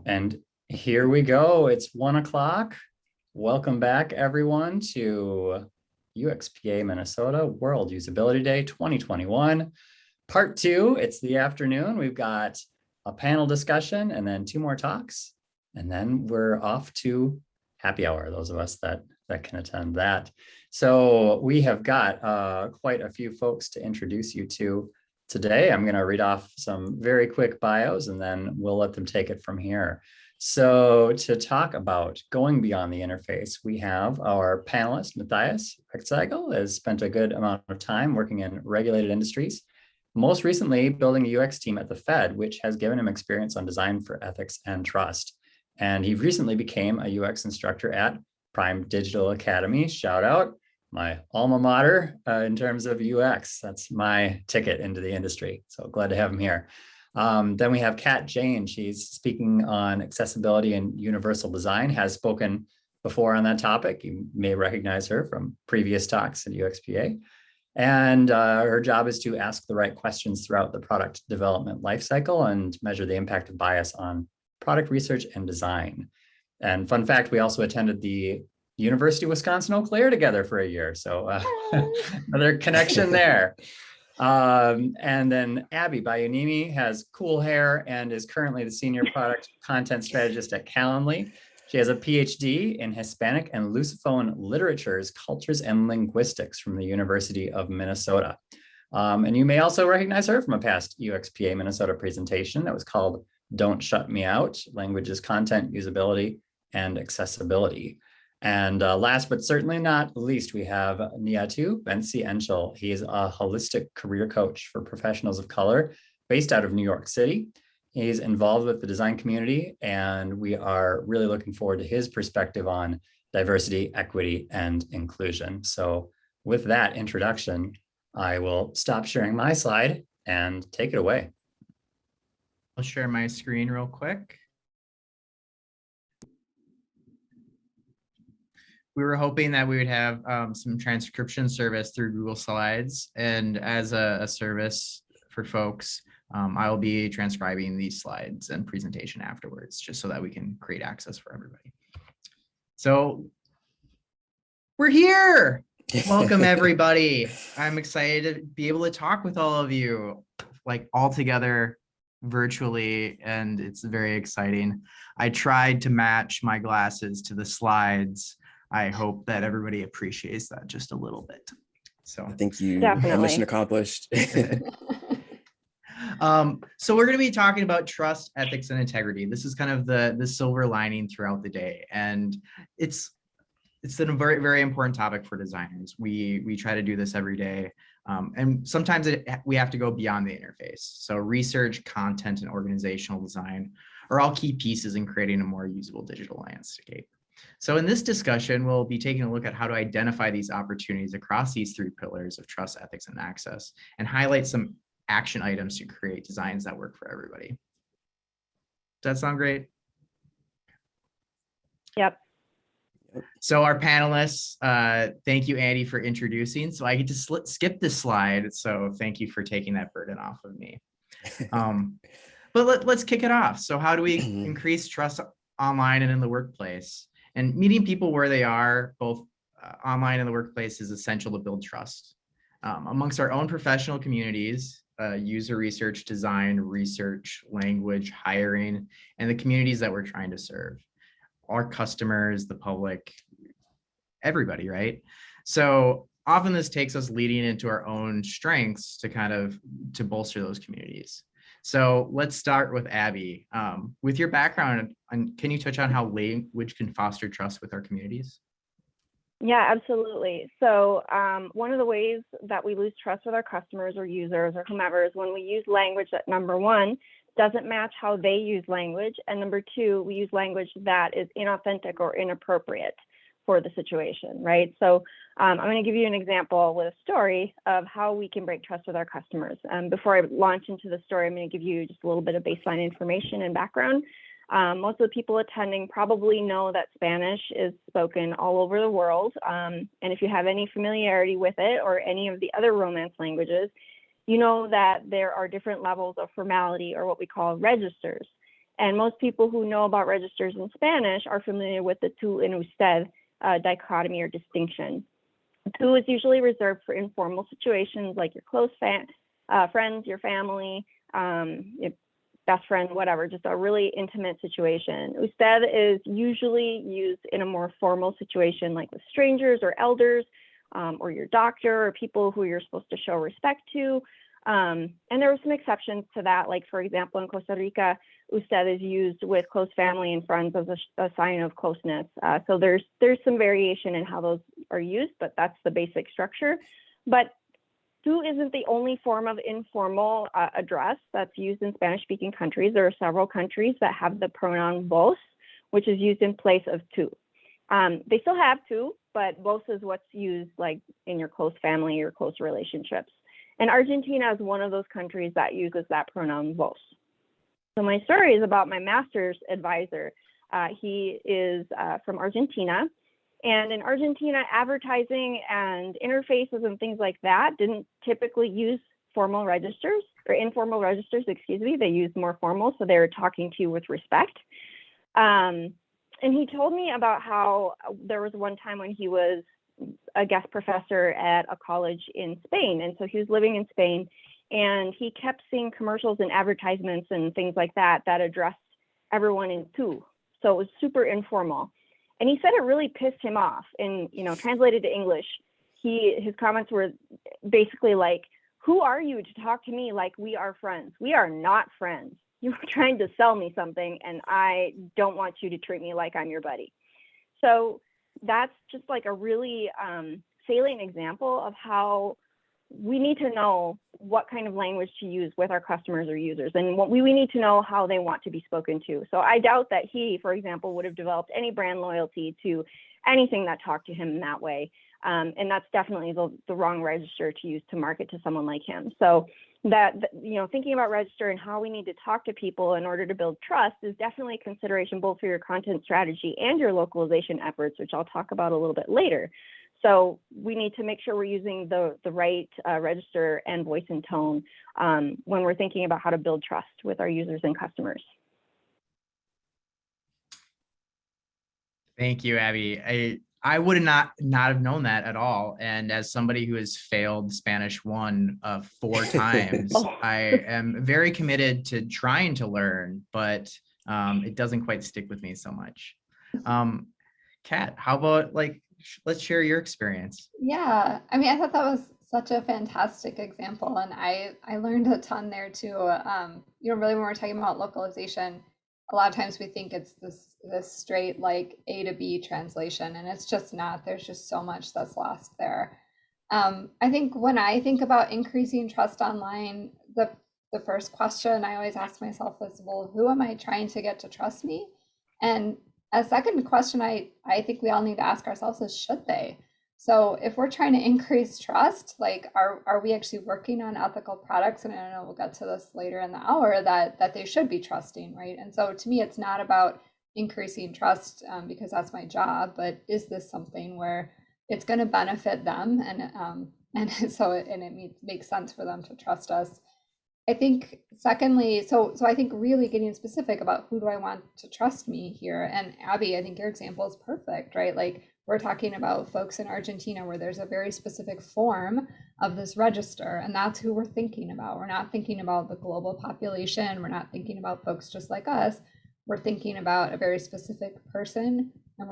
And here we go. It's 1 o'clock. Welcome back, everyone, to UXPA Minnesota World Usability Day 2021. Part 2, it's the afternoon. We've got a panel discussion and then 2 more talks. And then we're off to happy hour, those of us that can attend that. So we have got quite a few folks to introduce you to today. I'm going to read off some very quick bios and then we'll let them take it from here. So to talk about going beyond the interface, we have our panelist, Mathias Rechtzigel, has spent a good amount of time working in regulated industries, most recently building a UX team at the Fed, which has given him experience on design for ethics and trust. And he recently became a UX instructor at Prime Digital Academy. Shout out, my alma mater in terms of UX. That's my ticket into the industry. So glad to have him here. Then we have Jayne. She's speaking on accessibility and universal design, has spoken before on that topic. You may recognize her from previous talks at UXPA. And her job is to ask the right questions throughout the product development lifecycle and measure the impact of bias on product research and design. And fun fact, we also attended the University of Wisconsin-Eau Claire together for a year. So another connection there. And then Abby Bajuniemi has cool hair and is currently the senior product content strategist at Calendly. She has a PhD in Hispanic and Lusophone literatures, cultures, and linguistics from the University of Minnesota. And you may also recognize her from a past UXPA Minnesota presentation that was called Don't Shut Me Out, Languages, Content, Usability, and Accessibility. And last but certainly not least, we have Nii Ato Bentsi-Enchill. He is a holistic career coach for professionals of color based out of New York City. He's involved with the design community, and we are really looking forward to his perspective on diversity, equity, and inclusion. So with that introduction, I will stop sharing my slide and take it away. I'll share my screen real quick. We were hoping that we would have some transcription service through Google Slides, and as a service for folks, I will be transcribing these slides and presentation afterwards, just so that we can create access for everybody. So we're here. Welcome, everybody. I'm excited to be able to talk with all of you, like all together virtually, and it's very exciting. I tried to match my glasses to the slides. I hope that everybody appreciates that just a little bit. So I think you have mission accomplished. So we're going to be talking about trust, ethics, and integrity. This is kind of the silver lining throughout the day, and it's a very, very important topic for designers. We try to do this every day, and sometimes we have to go beyond the interface. So research, content, and organizational design are all key pieces in creating a more usable digital landscape. So in this discussion, we'll be taking a look at how to identify these opportunities across these 3 pillars of trust, ethics, and access, and highlight some action items to create designs that work for everybody. Does that sound great? Yep. So our panelists, thank you, Andy, for introducing. So I get to skip this slide. So thank you for taking that burden off of me. But let's kick it off. So how do we increase trust online and in the workplace? And meeting people where they are, both online and the workplace, is essential to build trust. Amongst our own professional communities, user research, design, research, language, hiring, and the communities that we're trying to serve. Our customers, the public, everybody, right? So often this takes us leading into our own strengths to bolster those communities. So let's start with Abby. With your background, can you touch on how language can foster trust with our communities? Yeah, absolutely. So one of the ways that we lose trust with our customers or users or whomever is when we use language that, number one, doesn't match how they use language, and number two, we use language that is inauthentic or inappropriate for the situation, right? So I'm going to give you an example with a story of how we can break trust with our customers. Before I launch into the story, I'm going to give you just a little bit of baseline information and background. Most of the people attending probably know that Spanish is spoken all over the world. And if you have any familiarity with it or any of the other Romance languages, you know that there are different levels of formality, or what we call registers. And most people who know about registers in Spanish are familiar with the tú and usted dichotomy or distinction. Tú is usually reserved for informal situations like your close friends, your family, your best friend, whatever, just a really intimate situation. Usted is usually used in a more formal situation like with strangers or elders, or your doctor or people who you're supposed to show respect to. And there were some exceptions to that, like for example, in Costa Rica, usted is used with close family and friends as a sign of closeness. So there's some variation in how those are used, but that's the basic structure. But tú isn't the only form of informal address that's used in Spanish-speaking countries. There are several countries that have the pronoun vos, which is used in place of tú. They still have tú, but vos is what's used like in your close family or close relationships. And Argentina is one of those countries that uses that pronoun vos. So my story is about my master's advisor. He is from Argentina. And in Argentina, advertising and interfaces and things like that didn't typically use formal registers or informal registers, excuse me. They used more formal, so they were talking to you with respect. And he told me about how there was one time when he was a guest professor at a college in Spain. And so he was living in Spain and he kept seeing commercials and advertisements and things like that that addressed everyone in tú. So it was super informal. And he said it really pissed him off. And, translated to English, his comments were basically like, who are you to talk to me like we are friends? We are not friends. You're trying to sell me something and I don't want you to treat me like I'm your buddy. So that's just like a really salient example of how we need to know what kind of language to use with our customers or users, and what we need to know how they want to be spoken to. So I doubt that he, for example, would have developed any brand loyalty to anything that talked to him in that way. And that's definitely the wrong register to use to market to someone like him. So that, thinking about register and how we need to talk to people in order to build trust is definitely a consideration both for your content strategy and your localization efforts, which I'll talk about a little bit later. So we need to make sure we're using the right register and voice and tone when we're thinking about how to build trust with our users and customers. Thank you, Abby. I would not have known that at all. And as somebody who has failed Spanish 1 4 times, I am very committed to trying to learn, but it doesn't quite stick with me so much. Kat, how about let's share your experience. Yeah, I mean, I thought that was such a fantastic example, and I learned a ton there too. Really when we're talking about localization, a lot of times we think it's this straight like A to B translation, and it's just not. There's just so much that's lost there. I think when I think about increasing trust online, the first question I always ask myself is, well, who am I trying to get to trust me? And a second question I think we all need to ask ourselves is, should they? So if we're trying to increase trust, like are we actually working on ethical products? And I know we'll get to this later in the hour that they should be trusting, right? And so to me, it's not about increasing trust because that's my job, but is this something where it's going to benefit them and so it makes sense for them to trust us? I think secondly, so I think really getting specific about who do I want to trust me here. And Abby, I think your example is perfect, right? Like we're talking about folks in Argentina where there's a very specific form of this register, and that's who we're thinking about. We're not thinking about the global population. We're not thinking about folks just like us. We're thinking about a very specific person, and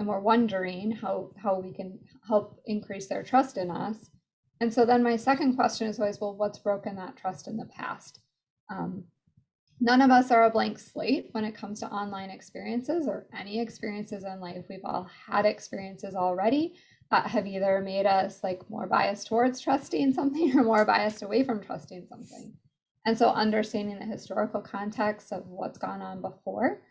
we're wondering how we can help increase their trust in us. And so then my second question is always, well, what's broken that trust in the past? None of us are a blank slate when it comes to online experiences or any experiences in life. We've all had experiences already that have either made us like more biased towards trusting something or more biased away from trusting something. And so understanding the historical context of what's gone on before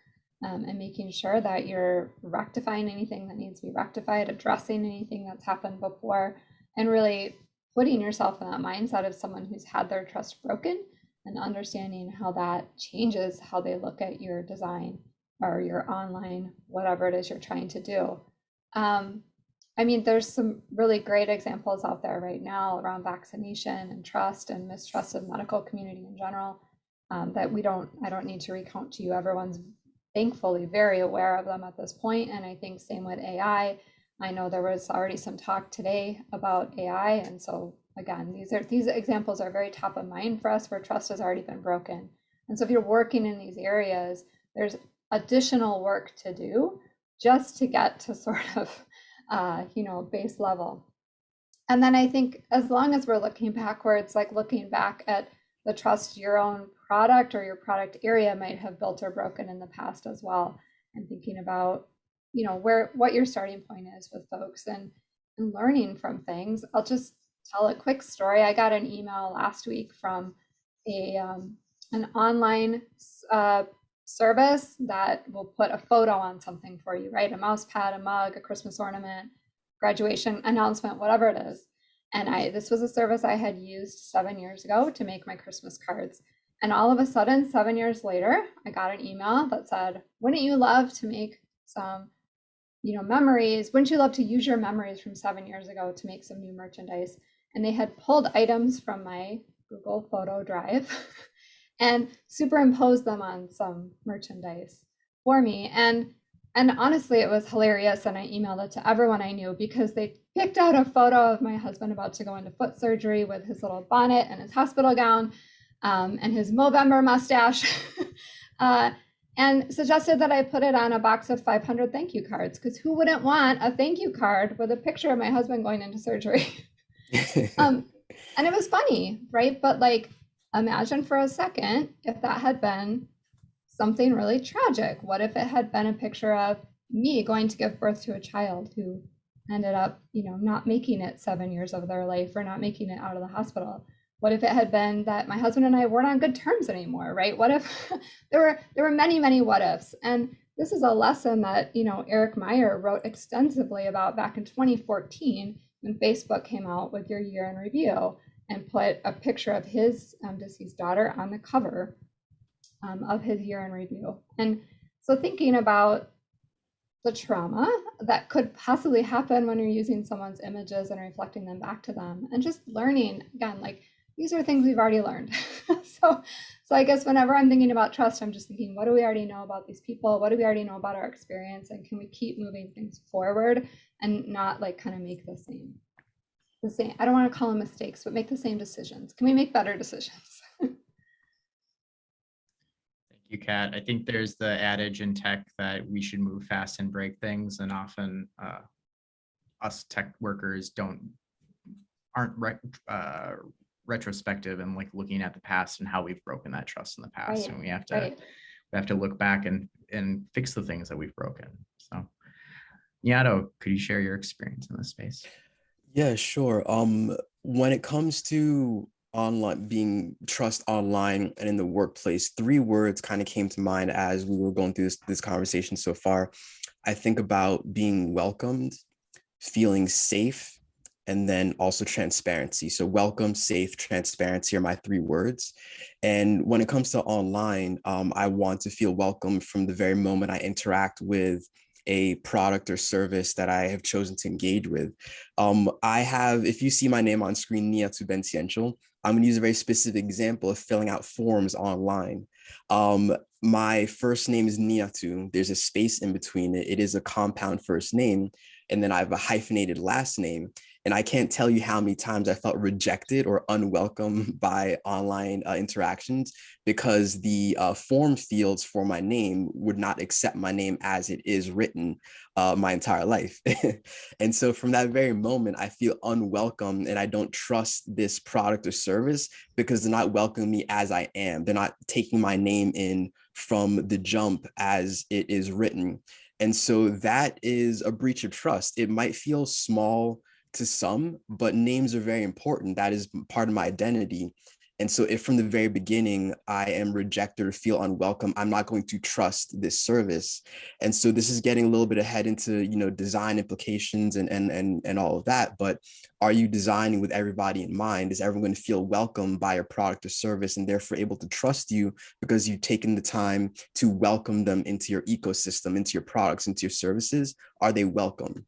and making sure that you're rectifying anything that needs to be rectified, addressing anything that's happened before, and really putting yourself in that mindset of someone who's had their trust broken and understanding how that changes how they look at your design or your online, whatever it is you're trying to do. I mean, there's some really great examples out there right now around vaccination and trust and mistrust of medical community in general. that I don't need to recount to you. Everyone's thankfully very aware of them at this point. And I think same with AI. I know there was already some talk today about AI. And so again, these examples are very top of mind for us where trust has already been broken. And so if you're working in these areas, there's additional work to do just to get to sort of, base level. And then I think as long as we're looking backwards, like looking back at the trust your own product or your product area might have built or broken in the past as well, and thinking about, what your starting point is with folks and learning from things. I'll just tell a quick story. I got an email last week from an online service that will put a photo on something for you, right? A mouse pad, a mug, a Christmas ornament, graduation announcement, whatever it is. And this was a service I had used 7 years ago to make my Christmas cards. And all of a sudden, 7 years later, I got an email that said, wouldn't you love to make some, memories? Wouldn't you love to use your memories from 7 years ago to make some new merchandise? And they had pulled items from my Google Photo Drive and superimposed them on some merchandise for me. And honestly, it was hilarious. And I emailed it to everyone I knew because they picked out a photo of my husband about to go into foot surgery with his little bonnet and his hospital gown and his Movember mustache and suggested that I put it on a box of 500 thank you cards, because who wouldn't want a thank you card with a picture of my husband going into surgery? And it was funny, right? But like, imagine for a second if that had been something really tragic. What if it had been a picture of me going to give birth to a child who ended up, not making it 7 years of their life or not making it out of the hospital? What if it had been that my husband and I weren't on good terms anymore, right? What if there were many, many what ifs? And this is a lesson that, Eric Meyer wrote extensively about back in 2014 when Facebook came out with your year in review and put a picture of his deceased daughter on the cover of his year in review. And so thinking about the trauma that could possibly happen when you're using someone's images and reflecting them back to them, and just learning, again, like these are things we've already learned. So I guess whenever I'm thinking about trust, I'm just thinking, what do we already know about these people? What do we already know about our experience? And can we keep moving things forward and not like kind of make the same, I don't want to call them mistakes, but make the same decisions. Can we make better decisions? Thank you, Kat. I think there's the adage in tech that we should move fast and break things. And often us tech workers aren't retrospective and like looking at the past and how we've broken that trust in the past. Right. And we have to look back and fix the things that we've broken. So Nii Ato, could you share your experience in this space? Yeah, sure. When it comes to being trust online and in the workplace, 3 words kind of came to mind as we were going through this conversation so far. I think about being welcomed, feeling safe, and then also transparency. So welcome, safe, transparency are my 3 words. And when it comes to online, I want to feel welcome from the very moment I interact with a product or service that I have chosen to engage with. If you see my name on screen, Nii Ato Bentsi-Enchill, I'm gonna use a very specific example of filling out forms online. My first name is Nii Ato. There's a space in between it. It is a compound first name. And then I have a hyphenated last name. And I can't tell you how many times I felt rejected or unwelcome by online interactions because the form fields for my name would not accept my name as it is written my entire life. And so from that very moment, I feel unwelcome and I don't trust this product or service because they're not welcoming me as I am. They're not taking my name in from the jump as it is written. And so that is a breach of trust. It might feel small to some, but names are very important. That is part of my identity. And so if from the very beginning I am rejected or feel unwelcome, I'm not going to trust this service. And so this is getting a little bit ahead into, design implications and all of that. But are you designing with everybody in mind? Is everyone going to feel welcomed by your product or service and therefore able to trust you because you've taken the time to welcome them into your ecosystem, into your products, into your services? Are they welcome?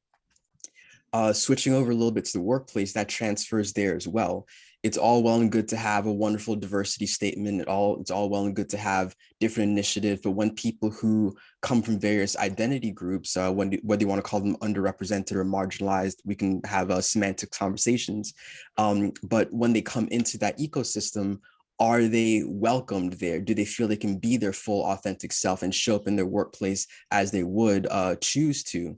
Switching over a little bit to the workplace, that transfers there as well. It's all well and good to have a wonderful diversity statement. It's all well and good to have different initiatives, but when people who come from various identity groups, whether you want to call them underrepresented or marginalized, we can have semantic conversations. But when they come into that ecosystem, are they welcomed there? Do they feel they can be their full authentic self and show up in their workplace as they would choose to?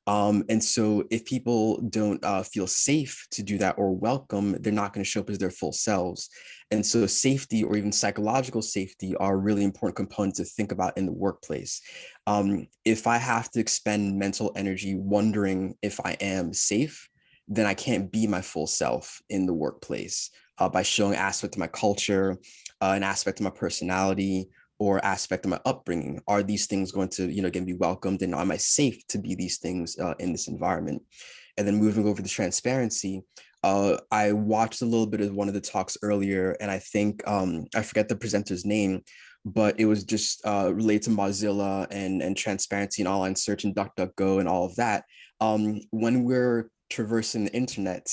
And so if people don't feel safe to do that or welcome, they're not going to show up as their full selves. And so safety or even psychological safety are really important components to think about in the workplace. If I have to expend mental energy wondering if I am safe, then I can't be my full self in the workplace by showing aspect of my culture, an aspect of my personality, or aspect of my upbringing. Are these things going to, again, be welcomed, and am I safe to be these things in this environment? And then moving over to transparency, I watched a little bit of one of the talks earlier, and I think, I forget the presenter's name, but it was just related to Mozilla and transparency and online search and DuckDuckGo and all of that. When we're traversing the internet,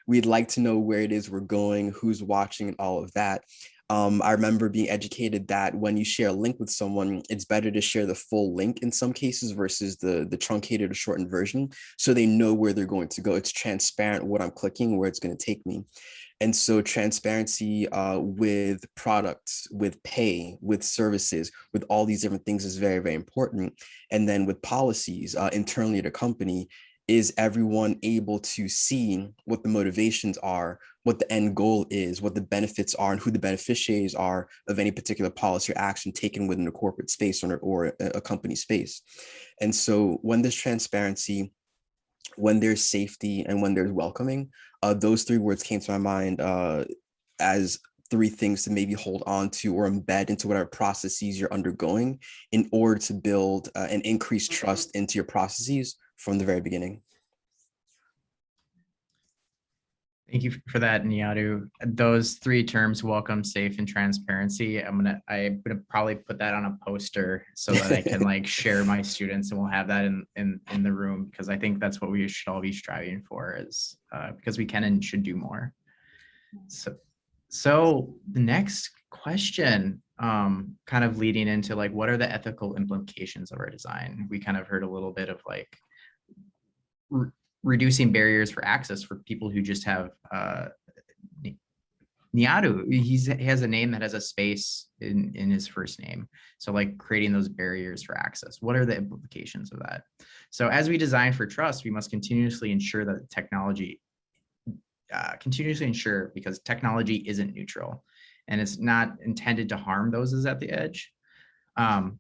we'd like to know where it is we're going, who's watching, and all of that. I remember being educated that when you share a link with someone, it's better to share the full link in some cases versus the truncated or shortened version, so they know where they're going to go. It's transparent what I'm clicking, where it's going to take me. And so transparency with products, with pay, with services, with all these different things is very, very important. And then with policies internally at a company, is everyone able to see what the motivations are, what the end goal is, what the benefits are, and who the beneficiaries are of any particular policy or action taken within a corporate space or a company space? And so when there's transparency, when there's safety, and when there's welcoming, those three words came to my mind as three things to maybe hold on to or embed into whatever processes you're undergoing in order to build and increase trust into your processes from the very beginning. Thank you for that, Nii Ato. Those three terms, welcome, safe, and transparency, I'm gonna probably put that on a poster so that I can like share my students, and we'll have that in the room, because I think that's what we should all be striving for, is because we can and should do more. So the next question, kind of leading into like, what are the ethical implications of our design? We kind of heard a little bit of like reducing barriers for access for people who just have Nii Ato. He has a name that has a space in his first name. So like creating those barriers for access. What are the implications of that? So as we design for trust, we must continuously ensure that technology, because technology isn't neutral and it's not intended to harm those is at the edge.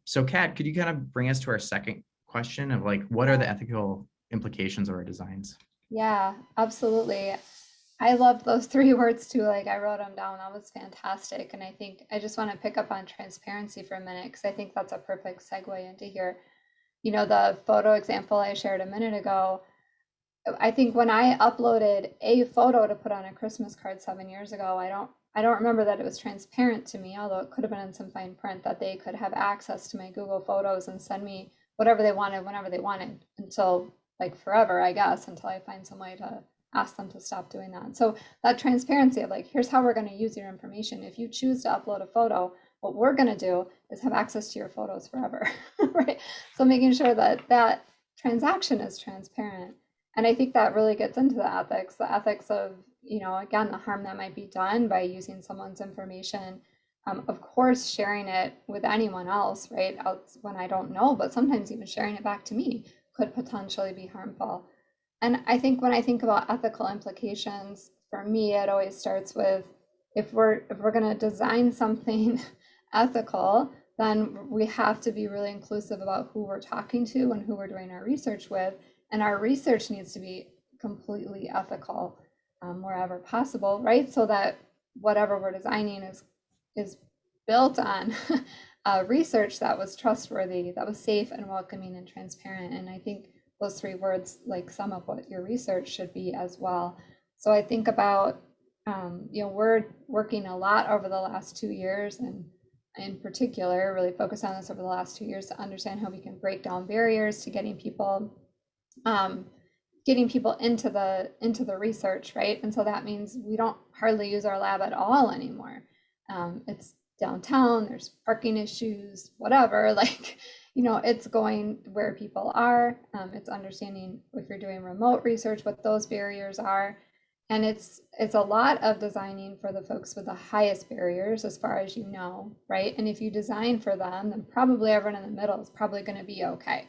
So Kat, could you kind of bring us to our second question of like, what are the ethical implications of our designs? Yeah, absolutely. I loved those three words too. Like I wrote them down. That was fantastic. And I think I just want to pick up on transparency for a minute, because I think that's a perfect segue into here. The photo example I shared a minute ago, I think when I uploaded a photo to put on a Christmas card 7 years ago, I don't remember that it was transparent to me, although it could have been in some fine print, that they could have access to my Google Photos and send me whatever they wanted, whenever they wanted, until like forever, I guess, until I find some way to ask them to stop doing that. So that transparency of like, here's how we're going to use your information. If you choose to upload a photo, what we're going to do is have access to your photos forever, right? So making sure that that transaction is transparent. And I think that really gets into the ethics of, again, the harm that might be done by using someone's information. Of course, sharing it with anyone else, right? When I don't know, but sometimes even sharing it back to me could potentially be harmful. And I think when I think about ethical implications, for me, it always starts with, if we're going to design something ethical, then we have to be really inclusive about who we're talking to and who we're doing our research with. And our research needs to be completely ethical wherever possible, right? So that whatever we're designing is built on research that was trustworthy, that was safe and welcoming and transparent. And I think those three words like sum up what your research should be as well. So I think about, we're working a lot over the last 2 years, and in particular, really focused on this over the last 2 years to understand how we can break down barriers to getting people getting people into the research, right? And so that means we don't hardly use our lab at all anymore. It's downtown, there's parking issues, whatever, like, it's going where people are. It's understanding if you're doing remote research, what those barriers are. And it's a lot of designing for the folks with the highest barriers, as far as right? And if you design for them, then probably everyone in the middle is probably going to be okay.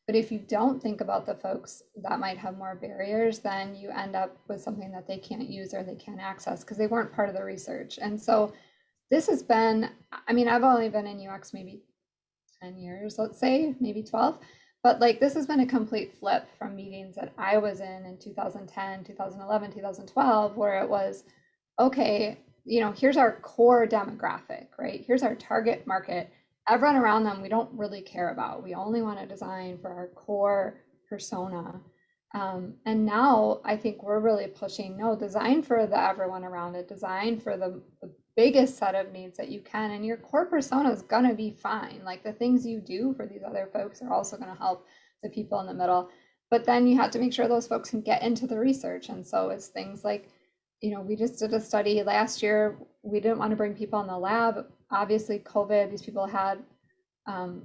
But if you don't think about the folks that might have more barriers, then you end up with something that they can't use or they can't access because they weren't part of the research. And so this has been, I've only been in UX maybe 10 years, let's say, maybe 12. But like, this has been a complete flip from meetings that I was in 2010, 2011, 2012, where it was, okay, here's our core demographic, right? Here's our target market. Everyone around them, we don't really care about. We only want to design for our core persona. And now I think we're really pushing, no, design for the everyone around it, design for the biggest set of needs that you can, and your core persona is going to be fine. Like, the things you do for these other folks are also going to help the people in the middle. But then you have to make sure those folks can get into the research. And so it's things like, we just did a study last year. We didn't want to bring people in the lab. Obviously, COVID, these people had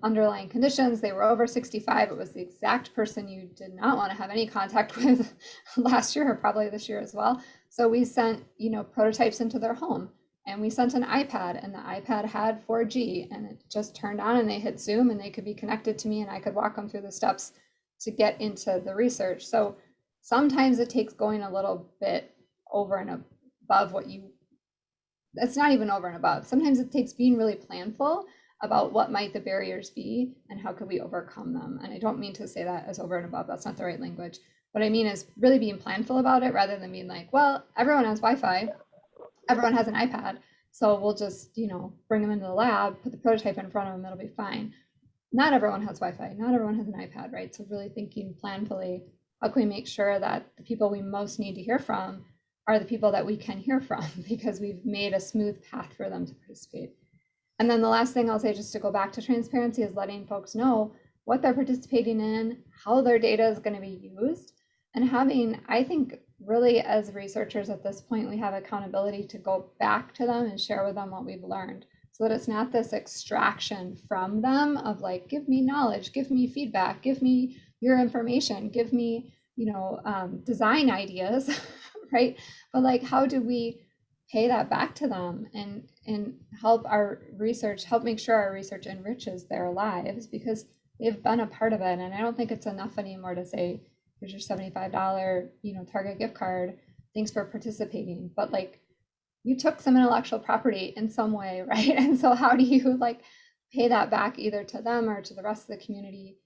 underlying conditions. They were over 65. It was the exact person you did not want to have any contact with last year, or probably this year as well. So we sent, prototypes into their home, and we sent an iPad, and the iPad had 4G, and it just turned on, and they hit Zoom, and they could be connected to me, and I could walk them through the steps to get into the research. So sometimes it takes going a little bit over and above that's not even over and above. Sometimes it takes being really planful about what might the barriers be and how could we overcome them. And I don't mean to say that as over and above, that's not the right language. What I mean is really being planful about it, rather than being like, well, everyone has Wi-Fi, everyone has an iPad, so we'll just, bring them into the lab, put the prototype in front of them, it'll be fine. Not everyone has Wi-Fi, not everyone has an iPad, right? So really thinking planfully, how can we make sure that the people we most need to hear from are the people that we can hear from, because we've made a smooth path for them to participate. And then the last thing I'll say, just to go back to transparency, is letting folks know what they're participating in, how their data is going to be used, and having, I think, really, as researchers at this point, we have accountability to go back to them and share with them what we've learned, so that it's not this extraction from them of like, give me knowledge, give me feedback, give me your information, give me, design ideas, right? But like, how do we pay that back to them and help make sure our research enriches their lives, because they've been a part of it. And I don't think it's enough anymore to say, here's your $75, Target gift card, thanks for participating. But like, you took some intellectual property in some way, right? And so how do you like pay that back, either to them or to the rest of the community,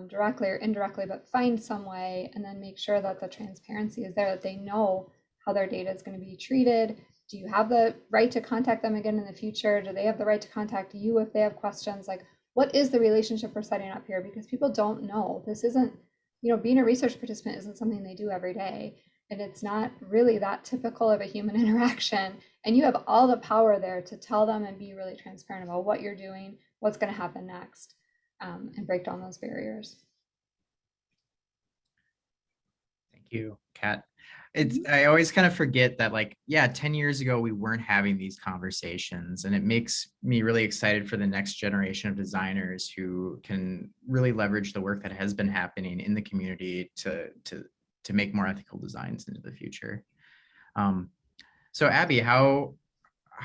directly or indirectly, but find some way, and then make sure that the transparency is there, that they know how their data is going to be treated. Do you have the right to contact them again in the future? Do they have the right to contact you if they have questions? Like, what is the relationship we're setting up here? Because people don't know. This isn't, being a research participant isn't something they do every day. And it's not really that typical of a human interaction. And you have all the power there to tell them and be really transparent about what you're doing, what's going to happen next, and break down those barriers. Thank you, Kat. I always kind of forget that, like, 10 years ago, we weren't having these conversations, and it makes me really excited for the next generation of designers who can really leverage the work that has been happening in the community to make more ethical designs into the future. So Abby, how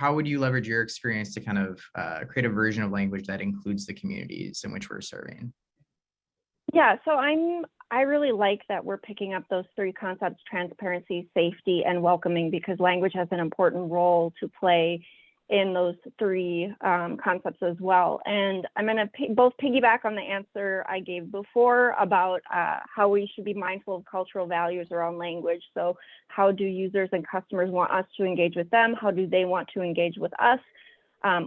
would you leverage your experience to kind of create a version of language that includes the communities in which we're serving? Yeah, so I really like that we're picking up those three concepts: transparency, safety, and welcoming, because language has an important role to play in those three concepts as well. And I'm going to both piggyback on the answer I gave before about how we should be mindful of cultural values around language. So how do users and customers want us to engage with them? How do they want to engage with us?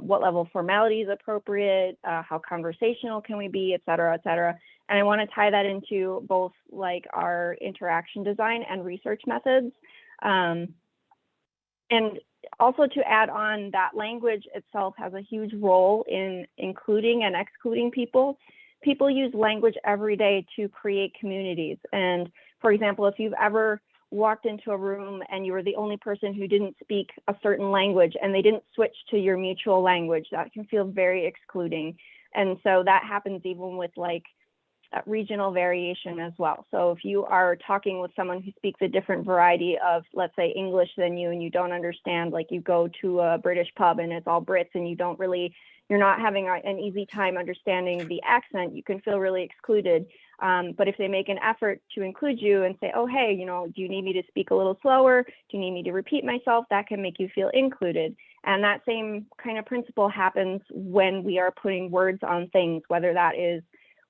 What level of formality is appropriate? How conversational can we be, et cetera, et cetera. And I want to tie that into both like our interaction design and research methods. And also to add on, that language itself has a huge role in including and excluding people. People use language every day to create communities. And For example, if you've ever walked into a room and you were the only person who didn't speak a certain language and they didn't switch to your mutual language, that can feel very excluding. And so that happens even with like regional variation as well. So if you are talking with someone who speaks a different variety of, let's say, English than you, and you don't understand, like you go to a British pub and it's all Brits and you're not having an easy time understanding the accent, you can feel really excluded. But if they make an effort to include you and say, oh, hey, do you need me to speak a little slower? Do you need me to repeat myself? That can make you feel included. And that same kind of principle happens when we are putting words on things, whether that is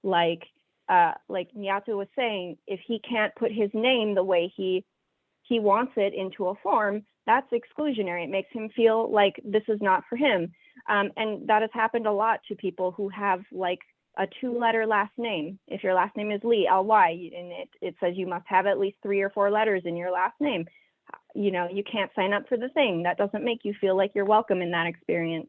like Nii Ato was saying, if he can't put his name the way he wants it into a form, that's exclusionary. It makes him feel like this is not for him. And that has happened a lot to people who have like a 2-letter last name. If your last name is Lee, L-Y, and it says you must have at least 3 or 4 letters in your last name, you can't sign up for the thing. That doesn't make you feel like you're welcome in that experience.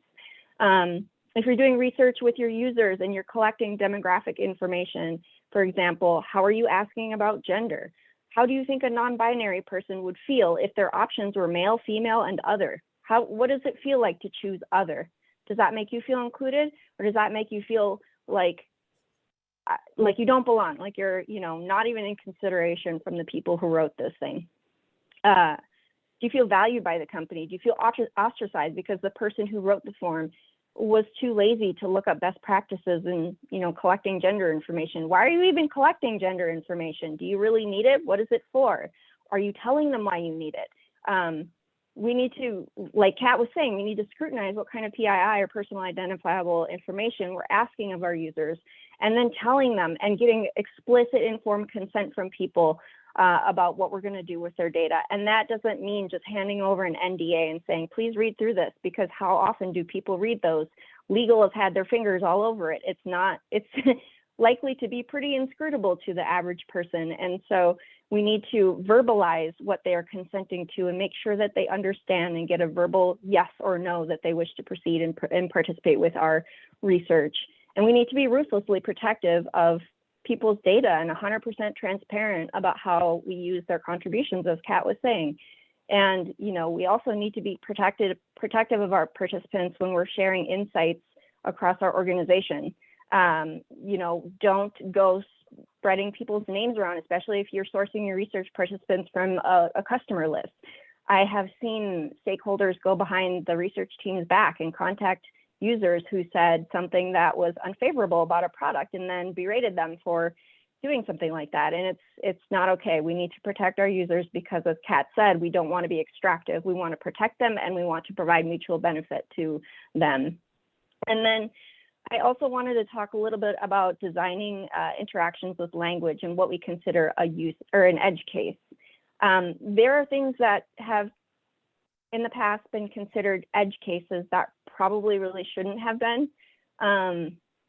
If you're doing research with your users and you're collecting demographic information, for example, how are you asking about gender? How do you think a non-binary person would feel if their options were male, female, and other? What does it feel like to choose other? Does that make you feel included, or does that make you feel like you don't belong, like you're, not even in consideration from the people who wrote this thing? Do you feel valued by the company? Do you feel ostracized because the person who wrote the form was too lazy to look up best practices in, collecting gender information? Why are you even collecting gender information? Do you really need it? What is it for? Are you telling them why you need it? We need to, like Kat was saying, we need to scrutinize what kind of PII or personal identifiable information we're asking of our users, and then telling them and getting explicit informed consent from people about what we're going to do with their data. And that doesn't mean just handing over an NDA and saying, please read through this, because how often do people read those? Legal has had their fingers all over it. It's likely to be pretty inscrutable to the average person. And so we need to verbalize what they are consenting to and make sure that they understand and get a verbal yes or no that they wish to proceed and participate with our research. And we need to be ruthlessly protective of people's data and 100% transparent about how we use their contributions, as Kat was saying. And, we also need to be protective of our participants when we're sharing insights across our organization. Don't go spreading people's names around, especially if you're sourcing your research participants from a customer list. I have seen stakeholders go behind the research team's back and contact users who said something that was unfavorable about a product and then berated them for doing something like that. And it's not okay. We need to protect our users because, as Kat said, we don't want to be extractive. We want to protect them and we want to provide mutual benefit to them. And then I also wanted to talk a little bit about designing interactions with language and what we consider a use or an edge case. There are things that have in the past been considered edge cases that probably really shouldn't have been.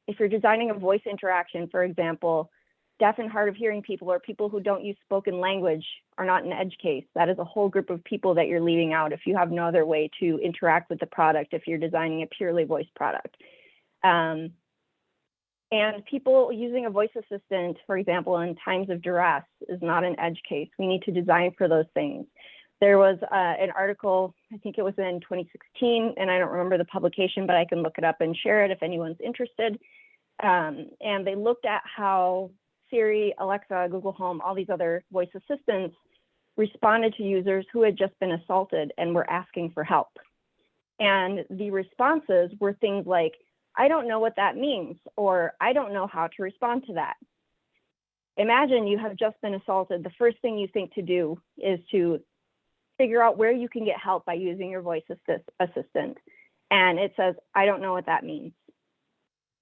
If you're designing a voice interaction, for example, deaf and hard of hearing people or people who don't use spoken language are not an edge case. That is a whole group of people that you're leaving out if you have no other way to interact with the product, if you're designing a purely voice product. And people using a voice assistant, for example, in times of duress is not an edge case. We need to design for those things. There was an article, I think it was in 2016, and I don't remember the publication, but I can look it up and share it if anyone's interested. And they looked at how Siri, Alexa, Google Home, all these other voice assistants responded to users who had just been assaulted and were asking for help. And the responses were things like, I don't know what that means, or I don't know how to respond to that. Imagine you have just been assaulted. The first thing you think to do is to figure out where you can get help by using your voice assistant. And it says, I don't know what that means.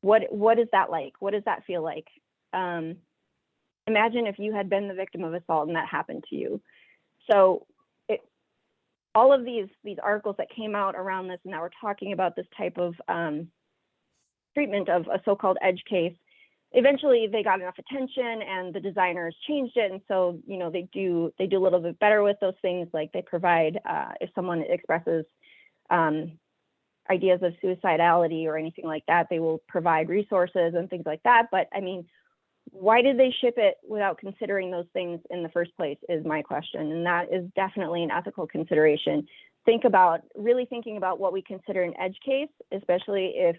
What is that like? What does that feel like? Imagine if you had been the victim of assault and that happened to you. So all of these articles that came out around this and that we're talking about this type of treatment of a so-called edge case, eventually they got enough attention and the designers changed it. And so, they do a little bit better with those things. Like they provide, if someone expresses ideas of suicidality or anything like that, they will provide resources and things like that. But I mean, why did they ship it without considering those things in the first place is my question. And that is definitely an ethical consideration. Really thinking about what we consider an edge case, especially if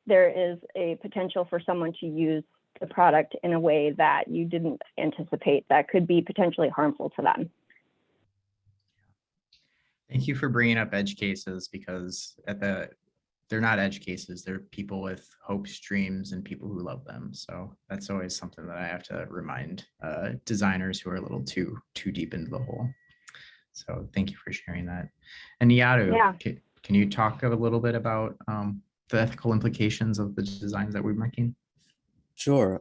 there is a potential for someone to use the product in a way that you didn't anticipate that could be potentially harmful to them. Thank you for bringing up edge cases, because they're not edge cases. They're people with hopes, dreams, and people who love them. So that's always something that I have to remind designers who are a little too deep into the hole. So thank you for sharing that. And Nii Ato, Yeah. Can you talk a little bit about the ethical implications of the designs that we're making? Sure.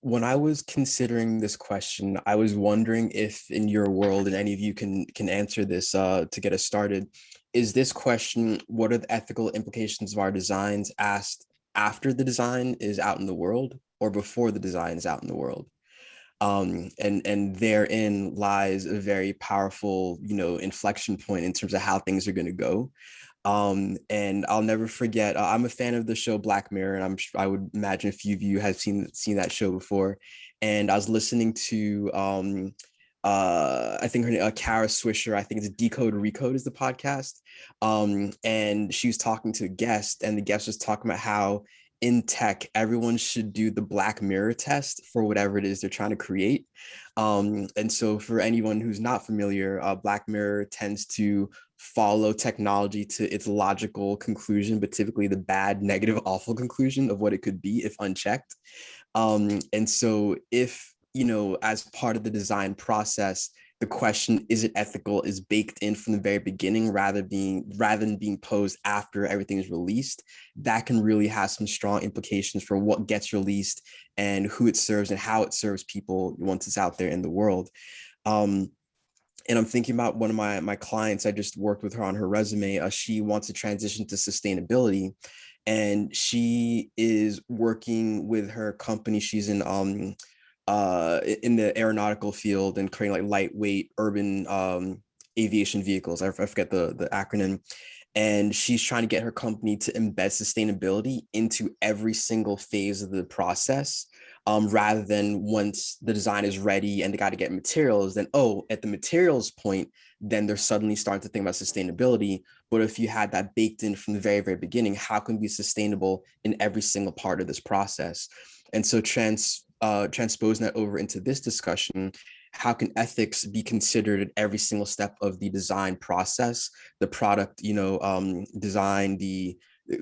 When I was considering this question, I was wondering if in your world, and any of you can answer this to get us started, is this question, what are the ethical implications of our designs, asked after the design is out in the world or before the design is out in the world? And therein lies a very powerful, inflection point in terms of how things are going to go. And I'll never forget, I'm a fan of the show Black Mirror, and I would imagine a few of you have seen that show before. And I was listening to I think her name, Kara Swisher, I think it's Decode Recode is the podcast. And she was talking to a guest, and the guest was talking about how in tech, everyone should do the Black Mirror test for whatever it is they're trying to create. And so for anyone who's not familiar, Black Mirror tends to follow technology to its logical conclusion, but typically the bad, negative, awful conclusion of what it could be if unchecked. And so if, as part of the design process, the question, is it ethical, is baked in from the very beginning rather than being posed after everything is released, that can really have some strong implications for what gets released and who it serves and how it serves people once it's out there in the world. And I'm thinking about one of my clients. I just worked with her on her resume. She wants to transition to sustainability, and she is working with her company. She's in the aeronautical field and creating like lightweight urban aviation vehicles. I forget the acronym. And she's trying to get her company to embed sustainability into every single phase of the process. Rather than once the design is ready and they got to get materials, then, at the materials point, then they're suddenly starting to think about sustainability. But if you had that baked in from the very, very beginning, how can we be sustainable in every single part of this process? And so transposing that over into this discussion, how can ethics be considered at every single step of the design process, the product, design, the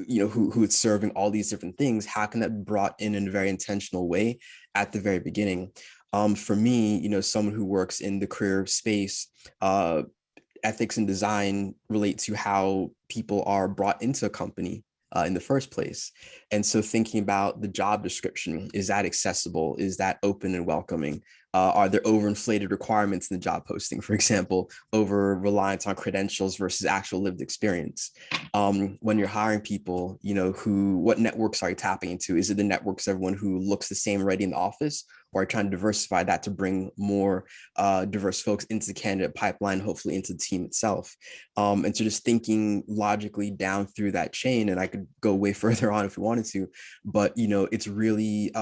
who it's serving, all these different things? How can that be brought in a very intentional way at the very beginning? For me, someone who works in the career space, ethics and design relate to how people are brought into a company in the first place. And so thinking about the job description, is that accessible? Is that open and welcoming? Are there overinflated requirements in the job posting, for example, over reliance on credentials versus actual lived experience? When you're hiring people, what networks are you tapping into? Is it the networks of everyone who looks the same already in the office, or are you trying to diversify that to bring more diverse folks into the candidate pipeline, hopefully into the team itself? And so just thinking logically down through that chain, and I could go way further on if we wanted to, but it's really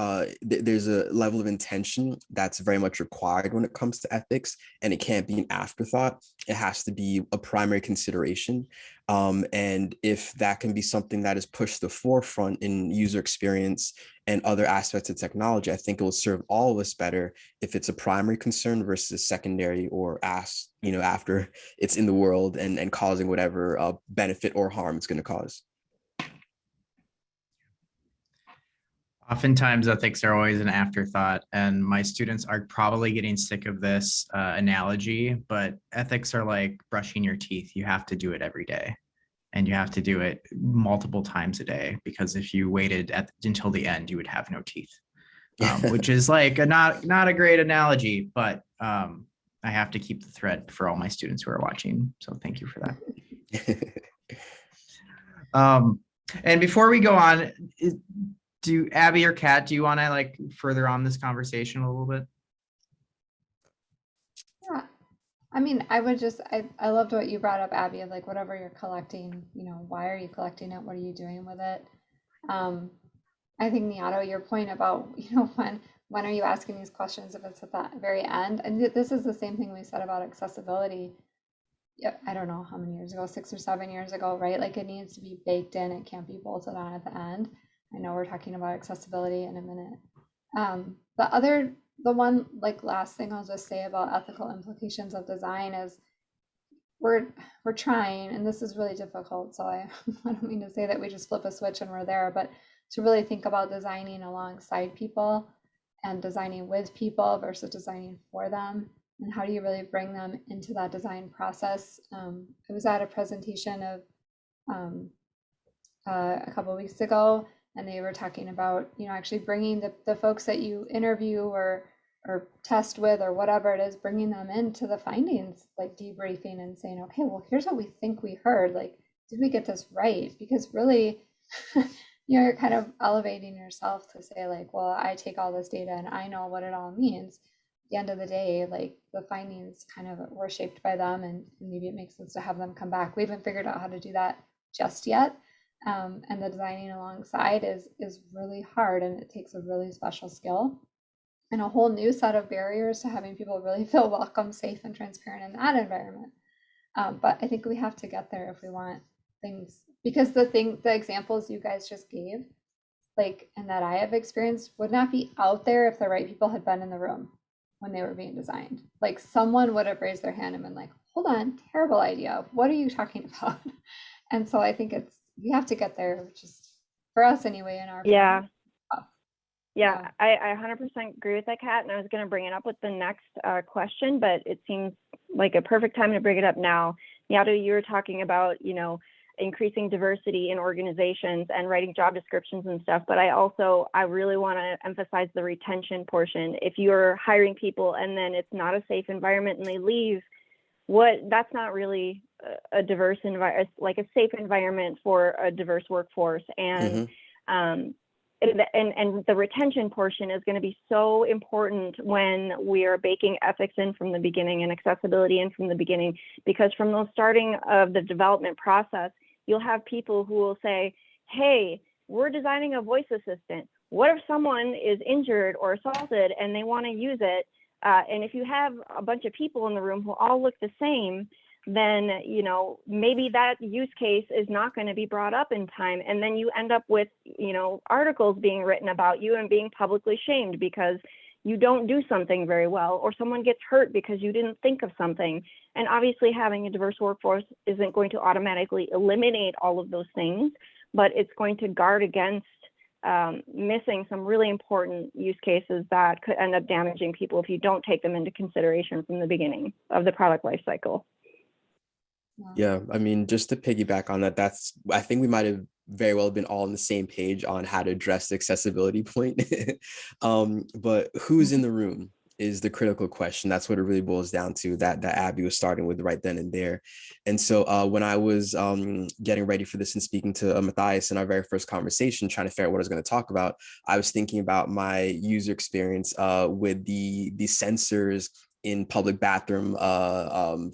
there's a level of intention that's very much required when it comes to ethics, and it can't be an afterthought. It has to be a primary consideration. And if that can be something that is pushed to the forefront in user experience and other aspects of technology, I think it will serve all of us better if it's a primary concern versus secondary, or after it's in the world and causing whatever benefit or harm it's going to cause. Oftentimes ethics are always an afterthought, and my students are probably getting sick of this analogy, but ethics are like brushing your teeth. You have to do it every day, and you have to do it multiple times a day, because if you waited until the end, you would have no teeth, which is like not a great analogy, but I have to keep the thread for all my students who are watching. So thank you for that. And before we go on, do Abby or Kat, do you want to further on this conversation a little bit? Yeah, I mean, I loved what you brought up, Abby, of whatever you're collecting, why are you collecting it? What are you doing with it? I think, Nii Ato, your point about, when are you asking these questions if it's at that very end? And this is the same thing we said about accessibility. Yeah, I don't know how many years ago, 6 or 7 years ago, right? Like it needs to be baked in. It can't be bolted on at the end. I know we're talking about accessibility in a minute. The one like last thing I'll just say about ethical implications of design is we're trying, and this is really difficult. So I don't mean to say that we just flip a switch and we're there, but to really think about designing alongside people and designing with people versus designing for them. And how do you really bring them into that design process? I was at a presentation of a couple of weeks ago, and they were talking about, actually bringing the folks that you interview or test with or whatever it is, bringing them into the findings, like debriefing and saying, okay, well, here's what we think we heard. Like, did we get this right? Because really, you're kind of elevating yourself to say like, well, I take all this data and I know what it all means. At the end of the day, like the findings kind of were shaped by them, and maybe it makes sense to have them come back. We haven't figured out how to do that just yet. And the designing alongside is really hard, and it takes a really special skill and a whole new set of barriers to having people really feel welcome, safe, and transparent in that environment. But I think we have to get there if we want things, because the examples you guys just gave, like, and that I have experienced would not be out there if the right people had been in the room when they were being designed. Like someone would have raised their hand and been like, hold on, terrible idea. What are you talking about? And so I think we have to get there, which is for us anyway in our Yeah, I 100% agree with that, Kat, and I was going to bring it up with the next question, but it seems like a perfect time to bring it up now. Nii Ato, you were talking about, increasing diversity in organizations and writing job descriptions and stuff, but I really want to emphasize the retention portion. If you're hiring people and then it's not a safe environment and they leave, that's not really a diverse environment, like a safe environment for a diverse workforce. And and the retention portion is going to be so important when we are baking ethics in from the beginning and accessibility in from the beginning, because from the starting of the development process, you'll have people who will say, hey, we're designing a voice assistant. What if someone is injured or assaulted and they want to use it? And if you have a bunch of people in the room who all look the same, then, maybe that use case is not going to be brought up in time. And then you end up with, articles being written about you and being publicly shamed because you don't do something very well, or someone gets hurt because you didn't think of something. And obviously having a diverse workforce isn't going to automatically eliminate all of those things, but it's going to guard against missing some really important use cases that could end up damaging people if you don't take them into consideration from the beginning of the product lifecycle. Yeah, I mean, just to piggyback on that, I think we might have very well been all on the same page on how to address the accessibility point. But who's in the room is the critical question. That's what it really boils down to, that Abby was starting with right then and there. And so when I was getting ready for this and speaking to Mathias in our very first conversation, trying to figure out what I was going to talk about, I was thinking about my user experience with the sensors in public bathroom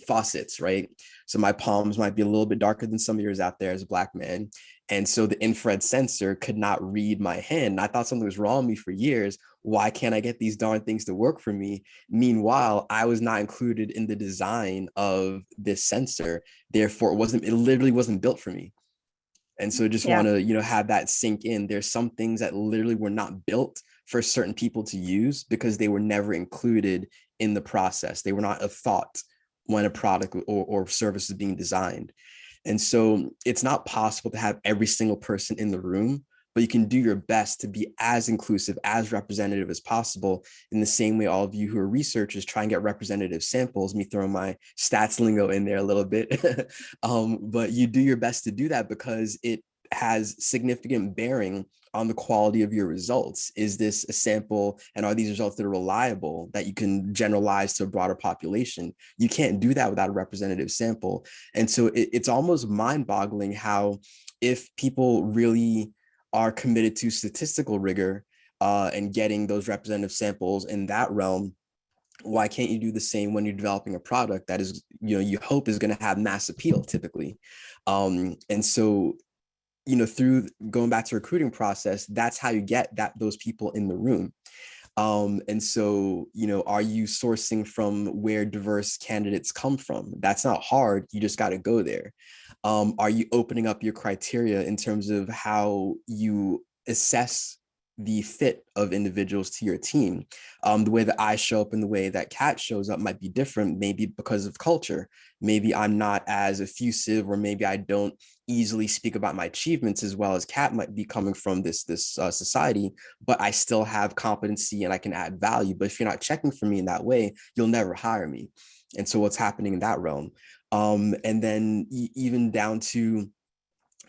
faucets, right? So my palms might be a little bit darker than some of yours out there as a Black man. And so the infrared sensor could not read my hand. And I thought something was wrong with me for years. Why can't I get these darn things to work for me? Meanwhile, I was not included in the design of this sensor. Therefore, it literally wasn't built for me. And so just want to, have that sink in. There's some things that literally were not built for certain people to use because they were never included in the process. They were not a thought when a product or service is being designed. And so it's not possible to have every single person in the room, but you can do your best to be as inclusive, as representative as possible. In the same way, all of you who are researchers try and get representative samples, me throwing my stats lingo in there a little bit. But you do your best to do that because it has significant bearing on the quality of your results. Is this a sample, and are these results that are reliable, that you can generalize to a broader population? You can't do that without a representative sample. And so it's almost mind-boggling how, if people really are committed to statistical rigor and getting those representative samples in that realm, why can't you do the same when you're developing a product that is, you hope is going to have mass appeal typically? And so, through going back to recruiting process, that's how you get those people in the room. And so, are you sourcing from where diverse candidates come from? That's not hard. You just got to go there. Are you opening up your criteria in terms of how you assess the fit of individuals to your team? The way that I show up and the way that Kat shows up might be different, maybe because of culture. Maybe I'm not as effusive, or maybe I don't easily speak about my achievements as well as Kat might be coming from this society, but I still have competency and I can add value. But if you're not checking for me in that way, you'll never hire me. And so what's happening in that realm? And then even down to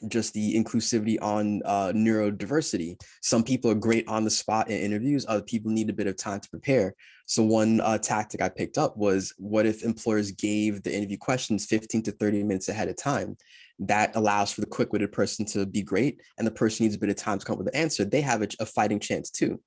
just the inclusivity on neurodiversity. Some people are great on the spot in interviews. Other people need a bit of time to prepare. So one tactic I picked up was, what if employers gave the interview questions 15 to 30 minutes ahead of time? That allows for the quick-witted person to be great, and the person needs a bit of time to come up with the answer. They have a fighting chance too.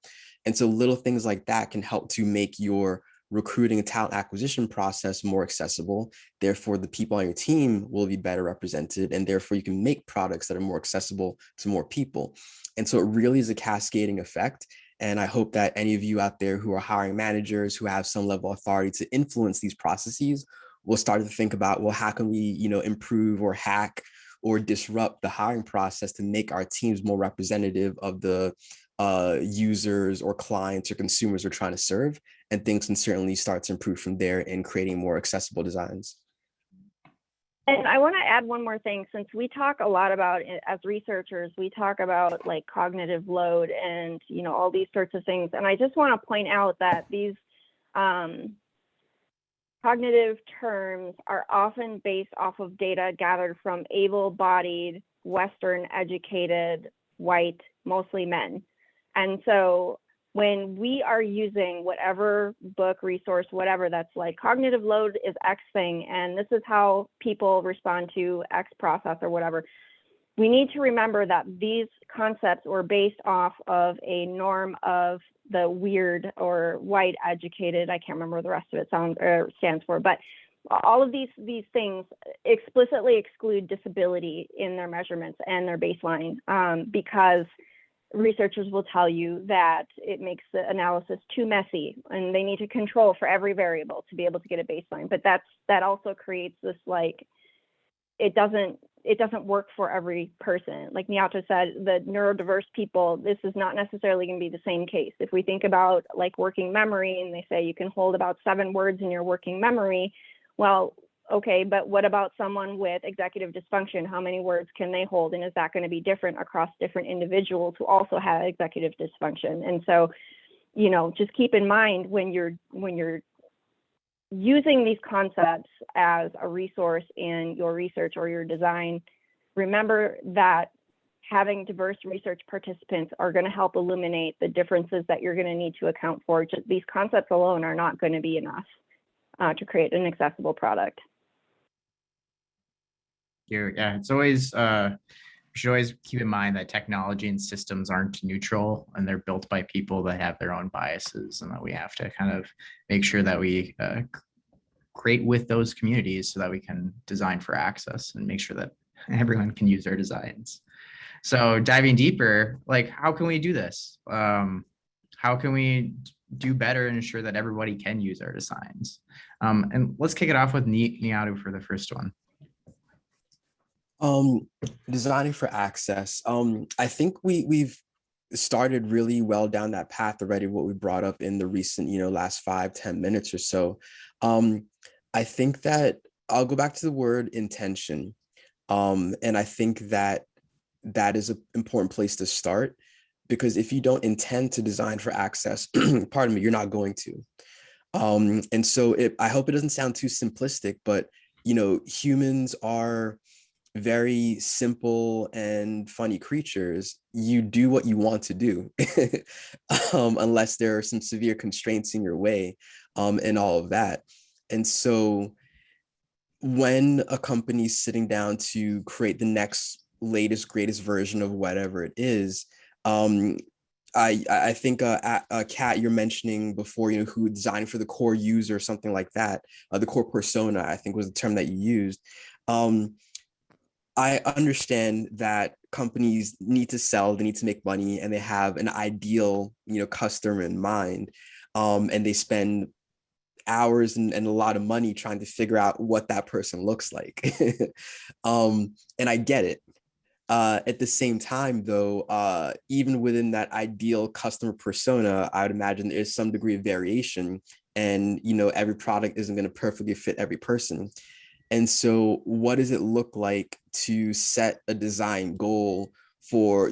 And so little things like that can help to make your recruiting and talent acquisition process more accessible. Therefore, the people on your team will be better represented, and therefore you can make products that are more accessible to more people. And so it really is a cascading effect. And I hope that any of you out there who are hiring managers, who have some level of authority to influence these processes, will start to think about, well, how can we, improve or hack or disrupt the hiring process to make our teams more representative of the users or clients or consumers we're trying to serve. And things can certainly start to improve from there in creating more accessible designs. And I want to add one more thing, since we talk a lot about, as researchers, we talk about like cognitive load and, all these sorts of things. And I just want to point out that these cognitive terms are often based off of data gathered from able-bodied, Western educated, white, mostly men. And so when we are using whatever book, resource, whatever, that's like cognitive load is X thing, and this is how people respond to X process or whatever, we need to remember that these concepts were based off of a norm of the weird or white educated, I can't remember what the rest of it stands for, but all of these things explicitly exclude disability in their measurements and their baseline, because researchers will tell you that it makes the analysis too messy and they need to control for every variable to be able to get a baseline. But that also creates this, like, it doesn't work for every person. Like Nii Ato said, the neurodiverse people, this is not necessarily going to be the same case. If we think about like working memory, and they say you can hold about 7 words in your working memory, well, okay, but what about someone with executive dysfunction? How many words can they hold? And is that going to be different across different individuals who also have executive dysfunction? And so, just keep in mind when you're using these concepts as a resource in your research or your design, remember that having diverse research participants are going to help illuminate the differences that you're going to need to account for. Just these concepts alone are not going to be enough to create an accessible product. Yeah, it's always, we should always keep in mind that technology and systems aren't neutral, and they're built by people that have their own biases, and that we have to kind of make sure that we create with those communities so that we can design for access and make sure that everyone can use our designs. So diving deeper, like, how can we do this? How can we do better and ensure that everybody can use our designs? And let's kick it off with Nii Ato for the first one. Designing for access. I think we've started really well down that path already, what we brought up in the recent, last 5-10 minutes or so. I think that I'll go back to the word intention. And I think that is an important place to start, because if you don't intend to design for access, pardon me, you're not going to. And so I hope it doesn't sound too simplistic, but, humans are very simple and funny creatures. You do what you want to do, unless there are some severe constraints in your way, and all of that. And so when a company's sitting down to create the next latest, greatest version of whatever it is, I think Kat, you're mentioning before, who designed for the core user or something like that. The core persona, I think, was the term that you used. I understand that companies need to sell, they need to make money, and they have an ideal, customer in mind. And they spend hours and a lot of money trying to figure out what that person looks like. And I get it. At the same time, though, even within that ideal customer persona, I would imagine there's some degree of variation, and every product isn't going to perfectly fit every person. And so what does it look like to set a design goal for,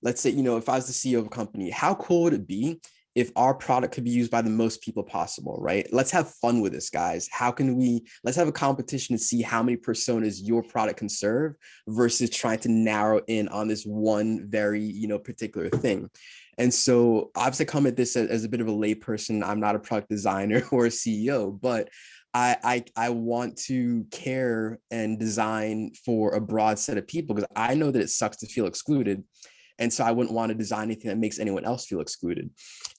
let's say, if I was the CEO of a company, how cool would it be if our product could be used by the most people possible, right? Let's have fun with this, guys. Let's have a competition to see how many personas your product can serve versus trying to narrow in on this one very, particular thing. And so obviously I come at this as a bit of a layperson. I'm not a product designer or a CEO, but I want to care and design for a broad set of people, because I know that it sucks to feel excluded. And so I wouldn't want to design anything that makes anyone else feel excluded.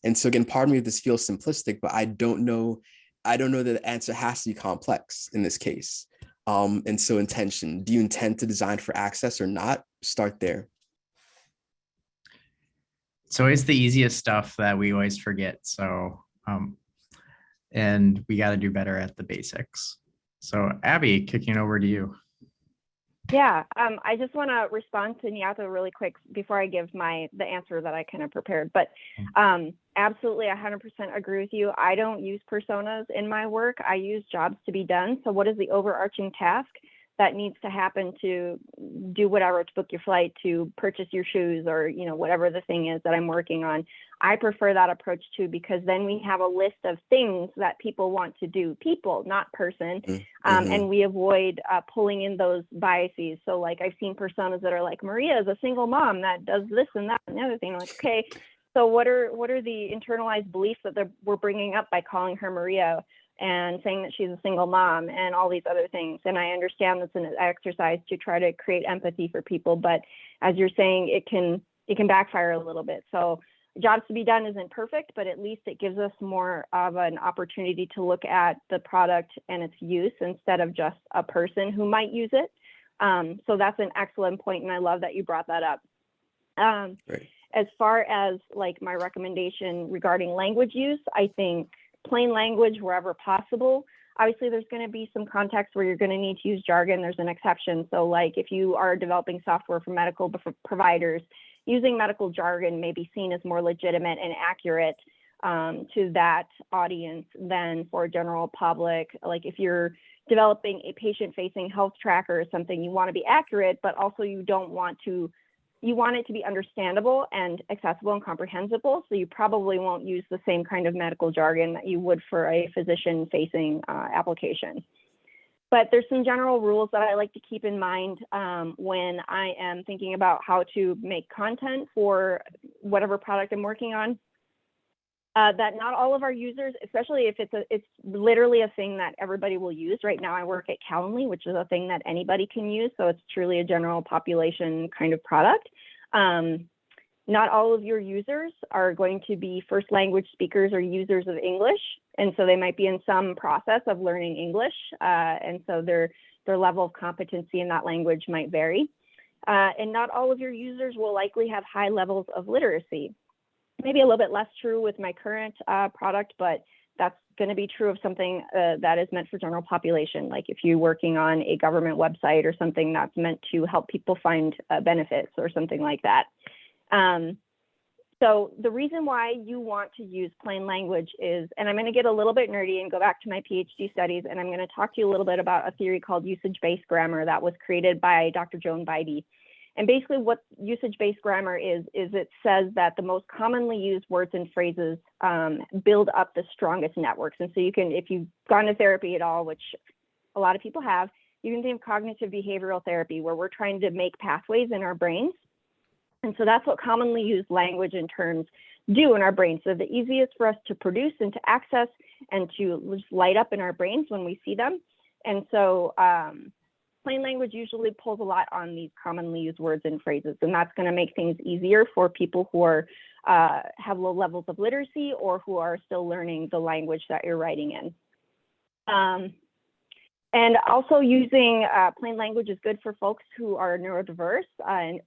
And so again, pardon me if this feels simplistic, but I don't know that the answer has to be complex in this case. And so intention, do you intend to design for access or not? Start there. It's always the easiest stuff that we always forget. So, and we got to do better at the basics. So Abby, kicking over to you. Yeah, I just want to respond to Nii Ato really quick before I give the answer that I kind of prepared. But absolutely, 100% agree with you. I don't use personas in my work. I use jobs to be done. So what is the overarching task that needs to happen to do whatever, to book your flight, to purchase your shoes, or whatever the thing is that I'm working on? I prefer that approach too, because then we have a list of things that people want to do, people, not person. And we avoid pulling in those biases. So like I've seen personas that are like, Maria is a single mom that does this and that and the other thing. I'm like, okay, so what are the internalized beliefs that we're bringing up by calling her Maria and saying that she's a single mom and all these other things? And I understand that's an exercise to try to create empathy for people, but as you're saying, it can backfire a little bit. So jobs to be done isn't perfect, but at least it gives us more of an opportunity to look at the product and its use instead of just a person who might use it. So that's an excellent point, and I love that you brought that up. Great. As far as like my recommendation regarding language use, I think plain language wherever possible. Obviously, there's going to be some contexts where you're going to need to use jargon. There's an exception. So like if you are developing software for medical providers, using medical jargon may be seen as more legitimate and accurate to that audience than for general public. Like if you're developing a patient-facing health tracker or something, you want to be accurate, but also you want it to be understandable and accessible and comprehensible. So you probably won't use the same kind of medical jargon that you would for a physician-facing application. But there's some general rules that I like to keep in mind when I am thinking about how to make content for whatever product I'm working on. That not all of our users, especially if it's literally a thing that everybody will use. Right now I work at Calendly, which is a thing that anybody can use. So it's truly a general population kind of product. Not all of your users are going to be first language speakers or users of English. And so they might be in some process of learning English. And so their level of competency in that language might vary. And not all of your users will likely have high levels of literacy. Maybe a little bit less true with my current product, but that's going to be true of something that is meant for general population. Like if you're working on a government website or something that's meant to help people find benefits or something like that. So the reason why you want to use plain language is, and I'm going to get a little bit nerdy and go back to my PhD studies, and I'm going to talk to you a little bit about a theory called usage-based grammar that was created by Dr. Joan Bybee. And basically what usage-based grammar is it says that the most commonly used words and phrases build up the strongest networks. And so you can, if you've gone to therapy at all, which a lot of people have, you can think of cognitive behavioral therapy, where we're trying to make pathways in our brains. And so that's what commonly used language and terms do in our brains. So the easiest for us to produce and to access and to just light up in our brains when we see them. And so plain language usually pulls a lot on these commonly used words and phrases, and that's going to make things easier for people who are have low levels of literacy or who are still learning the language that you're writing in. And also using plain language is good for folks who are neurodiverse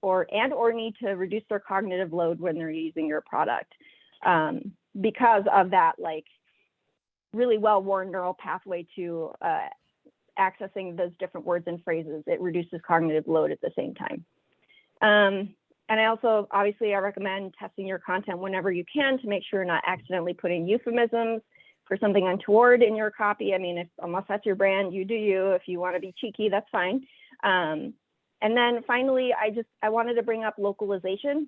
or need to reduce their cognitive load when they're using your product, because of that like really well-worn neural pathway to accessing those different words and phrases. It reduces cognitive load at the same time. And I also, obviously, I recommend testing your content whenever you can to make sure you're not accidentally putting euphemisms for something untoward in your copy. I mean, unless that's your brand, you do you. If you want to be cheeky, that's fine. And then finally, I wanted to bring up localization.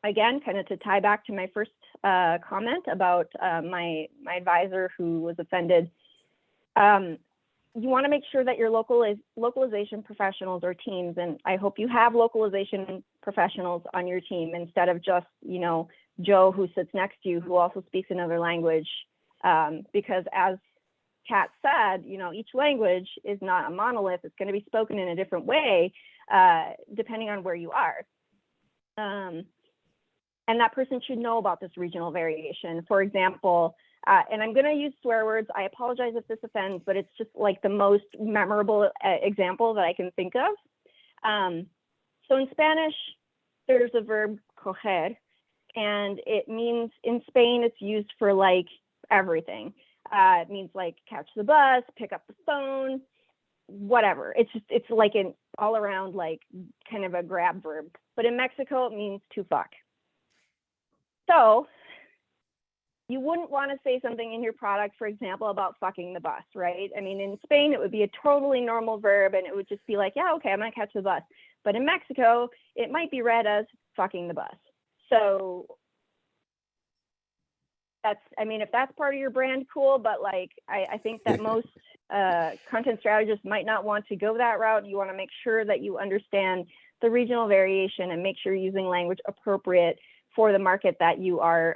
Again, kind of to tie back to my first comment about my advisor who was offended. You want to make sure that your localization professionals or teams, and I hope you have localization professionals on your team instead of just, you know, Joe who sits next to you who also speaks another language. Because as Kat said, you know, each language is not a monolith. It's going to be spoken in a different way depending on where you are. And that person should know about this regional variation. For example, and I'm going to use swear words. I apologize if this offends, but it's just like the most memorable example that I can think of. So in Spanish, there's a verb coger, and it means, in Spain, it's used for like everything. It means like catch the bus, pick up the phone, whatever. It's like an all around like kind of a grab verb. But in Mexico, it means to fuck. So you wouldn't want to say something in your product, for example, about fucking the bus, right? I mean, in Spain, it would be a totally normal verb and it would just be like, yeah, okay, I'm gonna catch the bus. But in Mexico, it might be read as fucking the bus. So that's, I mean, if that's part of your brand, cool. But like, I think that most content strategists might not want to go that route. You want to make sure that you understand the regional variation and make sure you're using language appropriate for the market that you are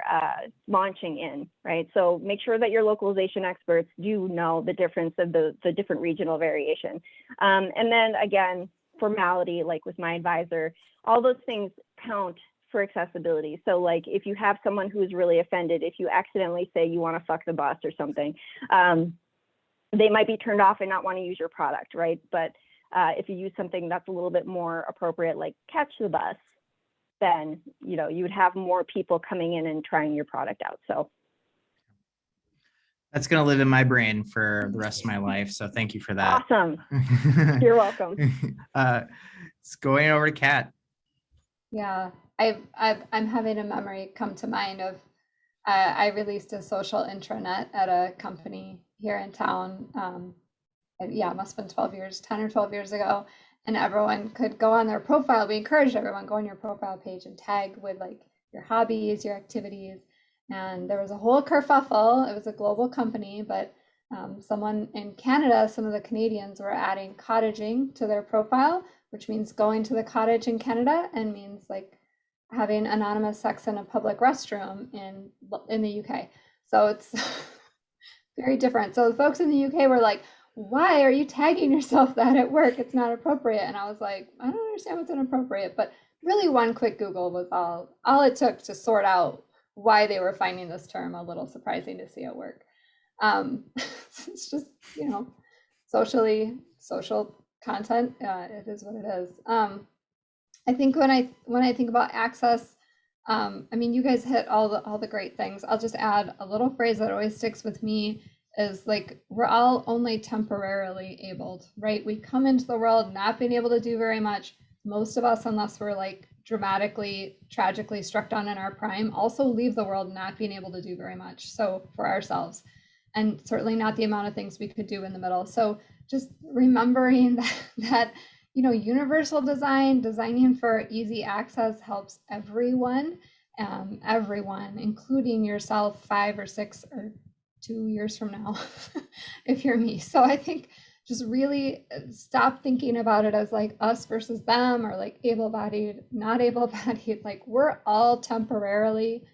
launching in, right? So make sure that your localization experts do know the difference of the different regional variation. And then again, formality, like with my advisor, all those things count for accessibility. So like if you have someone who is really offended, if you accidentally say you want to fuck the bus or something, they might be turned off and not want to use your product, right? But if you use something that's a little bit more appropriate, like catch the bus, then, you know, you would have more people coming in and trying your product out. So that's going to live in my brain for the rest of my life. So thank you for that. awesome. You're welcome. It's going over to Kat. Yeah, I'm having a memory come to mind of I released a social intranet at a company here in town. Yeah, it must have been 10 or 12 years ago. And everyone could go on their profile. We encouraged everyone go on your profile page and tag with like your hobbies, your activities. And there was a whole kerfuffle. It was a global company, but someone in Canada, some of the Canadians were adding cottaging to their profile, which means going to the cottage in Canada and means like having anonymous sex in a public restroom in the UK. So it's very different. So the folks in the UK were like, why are you tagging yourself that at work? It's not appropriate. And I was like, I don't understand what's inappropriate. But really one quick Google was all it took to sort out why they were finding this term a little surprising to see at work. It's just, you know, social content. It is what it is. I think when I think about access, I mean, you guys hit all the great things. I'll just add a little phrase that always sticks with me is like, we're all only temporarily abled, right? We come into the world not being able to do very much. Most of us, unless we're like dramatically, tragically struck down in our prime, also leave the world not being able to do very much. So for ourselves, and certainly not the amount of things we could do in the middle. So just remembering that you know, universal designing for easy access helps everyone, including yourself 5 or 6 or 2 years from now, if you're me. So I think just really stop thinking about it as like us versus them or like able-bodied, not able-bodied. Like we're all temporarily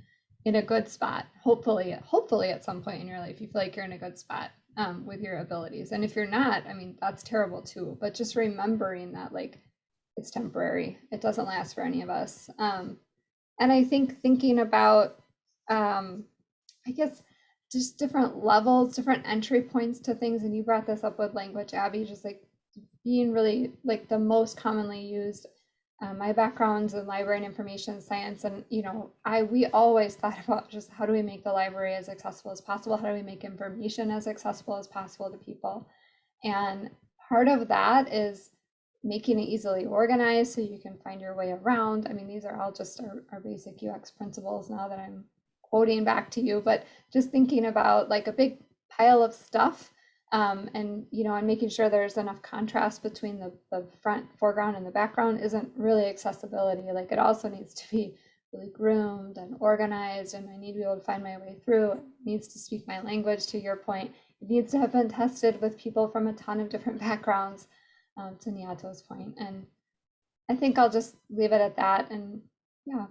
in a good spot. Hopefully at some point in your life, you feel like you're in a good spot with your abilities. And if you're not, I mean, that's terrible too. But just remembering that like it's temporary. It doesn't last for any of us. And I think thinking about, I guess, just different levels, different entry points to things. And you brought this up with language, Abby, just like being really like the most commonly used. My background's in library and information science, and we always thought about just how do we make the library as accessible as possible? How do we make information as accessible as possible to people? And part of that is making it easily organized so you can find your way around. I mean, these are all just our basic UX principles now that I'm quoting back to you, but just thinking about like a big pile of stuff. And making sure there's enough contrast between the front, foreground, and the background isn't really accessibility. Like, it also needs to be really groomed and organized, and I need to be able to find my way through. It needs to speak my language, to your point. It needs to have been tested with people from a ton of different backgrounds, to Nii Ato's point. And I think I'll just leave it at that. And yeah.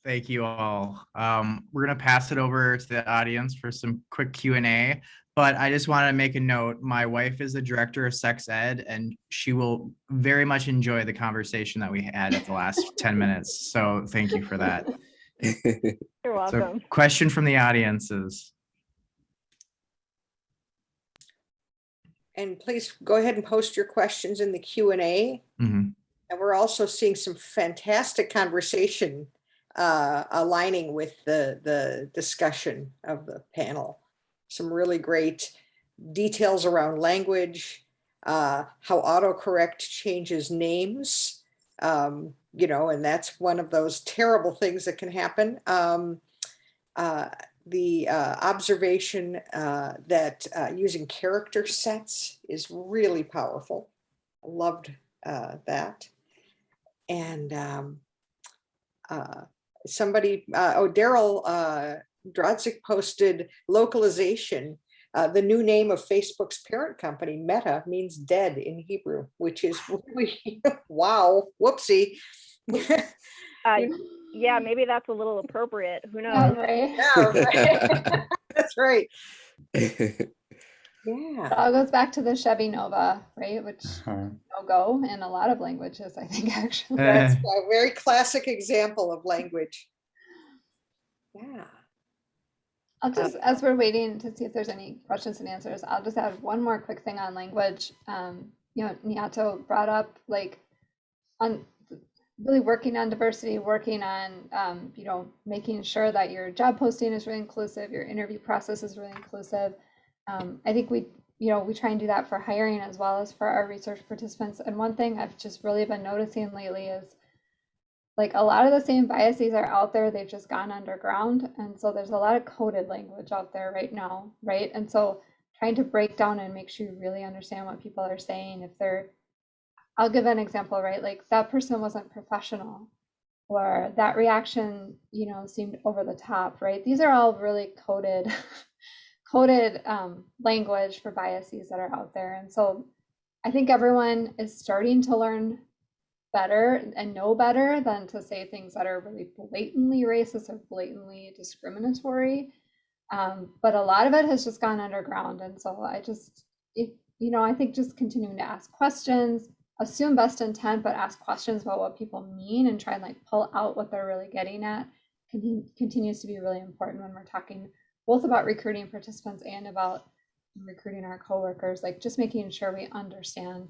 Thank you all. We're going to pass it over to the audience for some quick Q&A, but I just want to make a note. My wife is the director of sex ed, and she will very much enjoy the conversation that we had at the last 10 minutes. So thank you for that. You're welcome. So, question from the audiences. And please go ahead and post your questions in the Q&A. Mm-hmm. And we're also seeing some fantastic conversation aligning with the discussion of the panel. Some really great details around language, how autocorrect changes names, and that's one of those terrible things that can happen. The observation that using character sets is really powerful. I loved that. And Daryl Drodzik posted localization. The new name of Facebook's parent company, Meta, means dead in Hebrew, which is really, wow, whoopsie. Yeah, maybe that's a little appropriate. Who knows? Yeah, right. Yeah, right. That's right. Yeah. It all goes back to the Chevy Nova, right? Which Uh-huh. no-go in a lot of languages, I think, actually. That's a very classic example of language. Yeah. I'll just, as we're waiting to see if there's any questions and answers, I'll just add one more quick thing on language. Nii Ato brought up on really working on diversity, working on, making sure that your job posting is really inclusive, your interview process is really inclusive. I think we try and do that for hiring as well as for our research participants. And one thing I've just really been noticing lately is like a lot of the same biases are out there, they've just gone underground. And so there's a lot of coded language out there right now, right? And so trying to break down and make sure you really understand what people are saying. I'll give an example, right? Like that person wasn't professional, or that reaction, seemed over the top, right? These are all really coded language for biases that are out there. And so I think everyone is starting to learn better and know better than to say things that are really blatantly racist or blatantly discriminatory. But a lot of it has just gone underground. And so I think just continuing to ask questions, assume best intent, but ask questions about what people mean and try and pull out what they're really getting at continues to be really important when we're talking both about recruiting participants and about recruiting our coworkers, just making sure we understand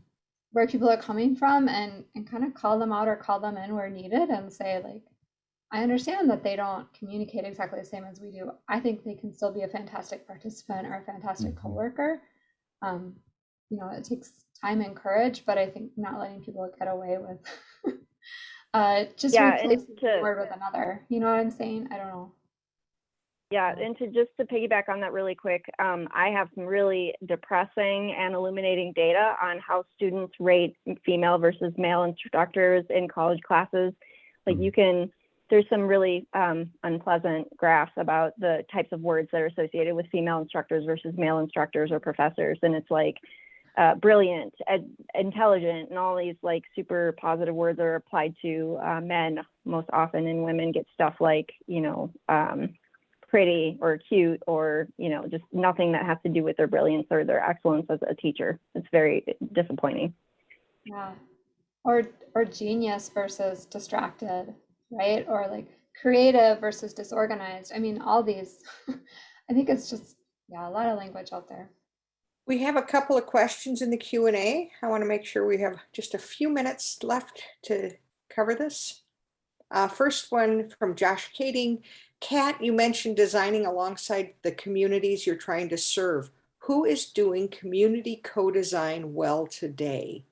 where people are coming from and kind of call them out or call them in where needed and say, I understand that they don't communicate exactly the same as we do. I think they can still be a fantastic participant or a fantastic coworker. It takes time and courage, but I think not letting people get away with just replacing one word with another. You know what I'm saying? I don't know. Yeah, and to piggyback on that really quick, I have some really depressing and illuminating data on how students rate female versus male instructors in college classes. There's some really unpleasant graphs about the types of words that are associated with female instructors versus male instructors or professors. And it's brilliant, intelligent, and all these super positive words are applied to men most often, and women get stuff pretty or cute or just nothing that has to do with their brilliance or their excellence as a teacher. It's very disappointing. Yeah, or genius versus distracted, right? Or creative versus disorganized. I mean, all these, I think it's just, yeah, a lot of language out there. We have a couple of questions in the Q&A. I want to make sure we have just a few minutes left to cover this. First one from Josh Kading. Kat, you mentioned designing alongside the communities you're trying to serve. Who is doing community co-design well today?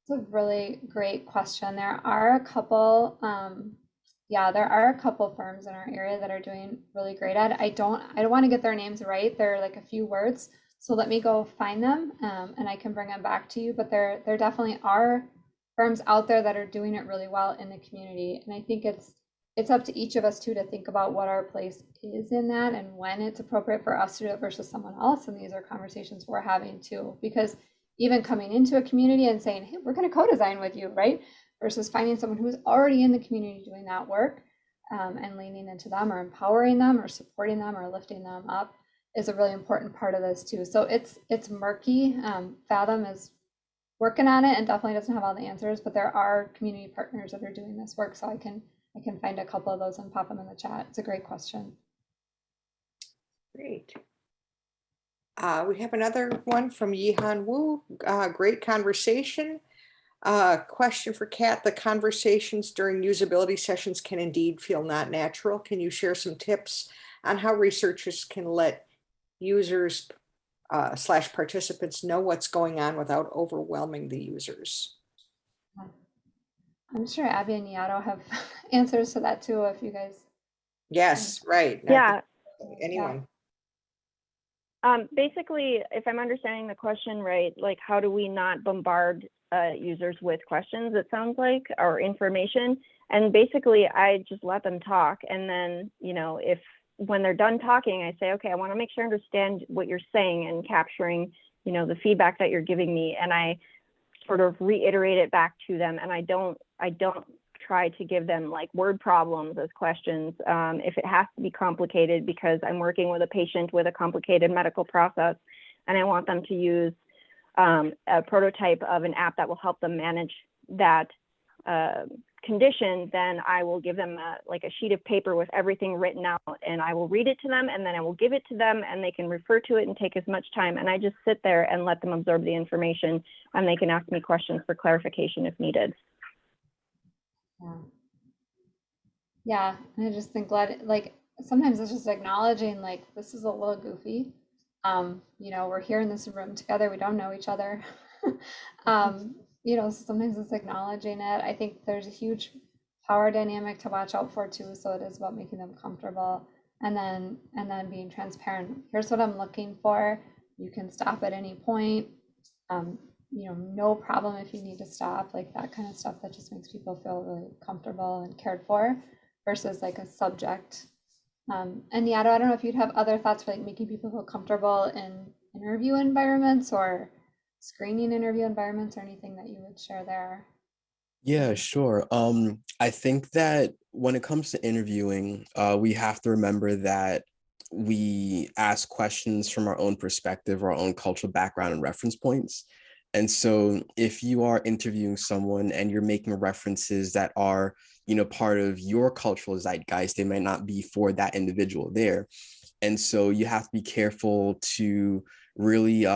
It's a really great question. There are a couple, there are a couple firms in our area that are doing really great at it. I don't want to get their names right. They're like a few words. So let me go find them and I can bring them back to you. But there definitely are firms out there that are doing it really well in the community. And I think it's up to each of us too to think about what our place is in that and when it's appropriate for us to do it versus someone else. And these are conversations we're having too, because even coming into a community and saying, hey, we're going to co-design with you, right? Versus finding someone who's already in the community doing that work and leaning into them or empowering them or supporting them or lifting them up is a really important part of this too. So it's murky. Fathom is working on it and definitely doesn't have all the answers, but there are community partners that are doing this work. So I can find a couple of those and pop them in the chat. It's a great question. Great. We have another one from Yihan Wu. Great conversation. Question for Kat. The conversations during usability sessions can indeed feel not natural. Can you share some tips on how researchers can let users / participants know what's going on without overwhelming the users? I'm sure Abby and Nii Ato have answers to that too, if you guys. Yes, right. Yeah. Anyone. Basically, if I'm understanding the question right, like how do we not bombard users with questions, it sounds like, or information. And basically, I just let them talk. And then, when they're done talking, I say, okay, I want to make sure I understand what you're saying and capturing, the feedback that you're giving me. And I sort of reiterate it back to them. And I don't try to give them like word problems as questions. If it has to be complicated because I'm working with a patient with a complicated medical process and I want them to use a prototype of an app that will help them manage that condition, then I will give them a sheet of paper with everything written out and I will read it to them and then I will give it to them and they can refer to it and take as much time. And I just sit there and let them absorb the information and they can ask me questions for clarification if needed. Yeah, and I just think sometimes it's just acknowledging this is a little goofy. We're here in this room together, we don't know each other. So sometimes it's acknowledging it. I think there's a huge power dynamic to watch out for too. So it is about making them comfortable and then being transparent. Here's what I'm looking for. You can stop at any point. No problem if you need to stop, like that kind of stuff that just makes people feel really comfortable and cared for versus like a subject. And Nii Ato, I don't know if you'd have other thoughts for making people feel comfortable in interview environments or screening interview environments or anything that you would share there. Yeah, sure. I think that when it comes to interviewing, we have to remember that we ask questions from our own perspective, our own cultural background and reference points. And so if you are interviewing someone and you're making references that are, part of your cultural zeitgeist, they might not be for that individual there. And so you have to be careful to really,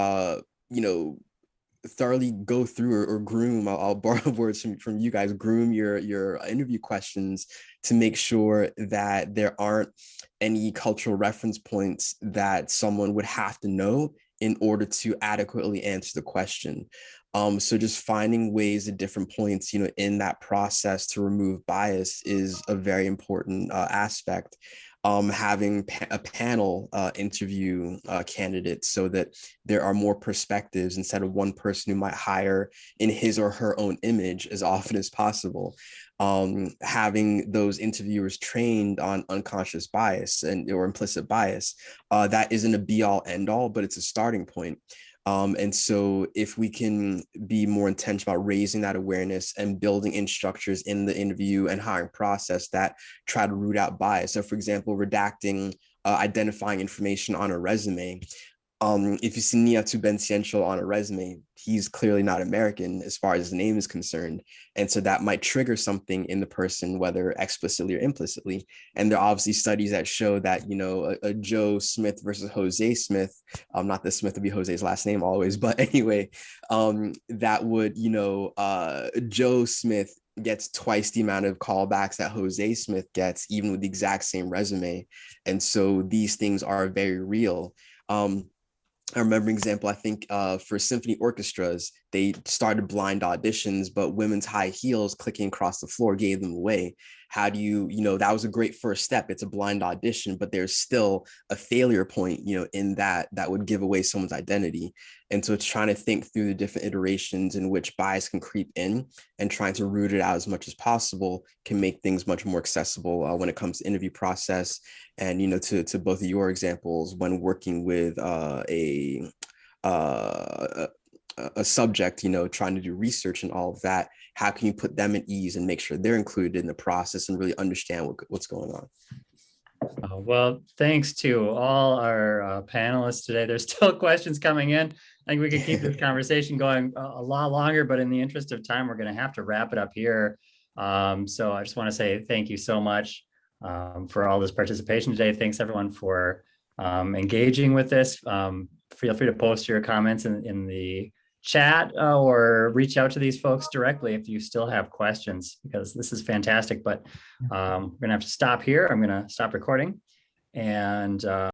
thoroughly go through or groom, I'll borrow words from you guys, groom your interview questions to make sure that there aren't any cultural reference points that someone would have to know in order to adequately answer the question. So just finding ways at different points, in that process to remove bias is a very important aspect. Having a panel interview candidates so that there are more perspectives instead of one person who might hire in his or her own image as often as possible. Having those interviewers trained on unconscious bias or implicit bias, that isn't a be all end all, but it's a starting point. And so if we can be more intentional about raising that awareness and building in structures in the interview and hiring process that try to root out bias. So for example, redacting, identifying information on a resume, if you see Nii Ato Bentsi-Enchill on a resume, he's clearly not American as far as his name is concerned. And so that might trigger something in the person, whether explicitly or implicitly. And there are obviously studies that show that, you know, a Joe Smith versus Jose Smith, not that Smith would be Jose's last name always, but anyway, that would, you know, Joe Smith gets twice the amount of callbacks that Jose Smith gets, even with the exact same resume. And so these things are very real. I remember an example, I think for symphony orchestras, they started blind auditions, but women's high heels clicking across the floor gave them away. How do you, you know, that was a great first step. It's a blind audition, but there's still a failure point, you know, in that would give away someone's identity. And so it's trying to think through the different iterations in which bias can creep in, and trying to root it out as much as possible can make things much more accessible when it comes to interview process. And, you know, to both of your examples, when working with a subject, you know, trying to do research and all of that, how can you put them at ease and make sure they're included in the process and really understand what's going on? Well, thanks to all our panelists today. There's still questions coming in. I think we could keep this conversation going a lot longer, but in the interest of time, we're going to have to wrap it up here. So I just want to say thank you so much for all this participation today. Thanks everyone for engaging with this. Feel free to post your comments in the chat or reach out to these folks directly if you still have questions, because this is fantastic. But we're gonna have to stop here. I'm gonna stop recording, and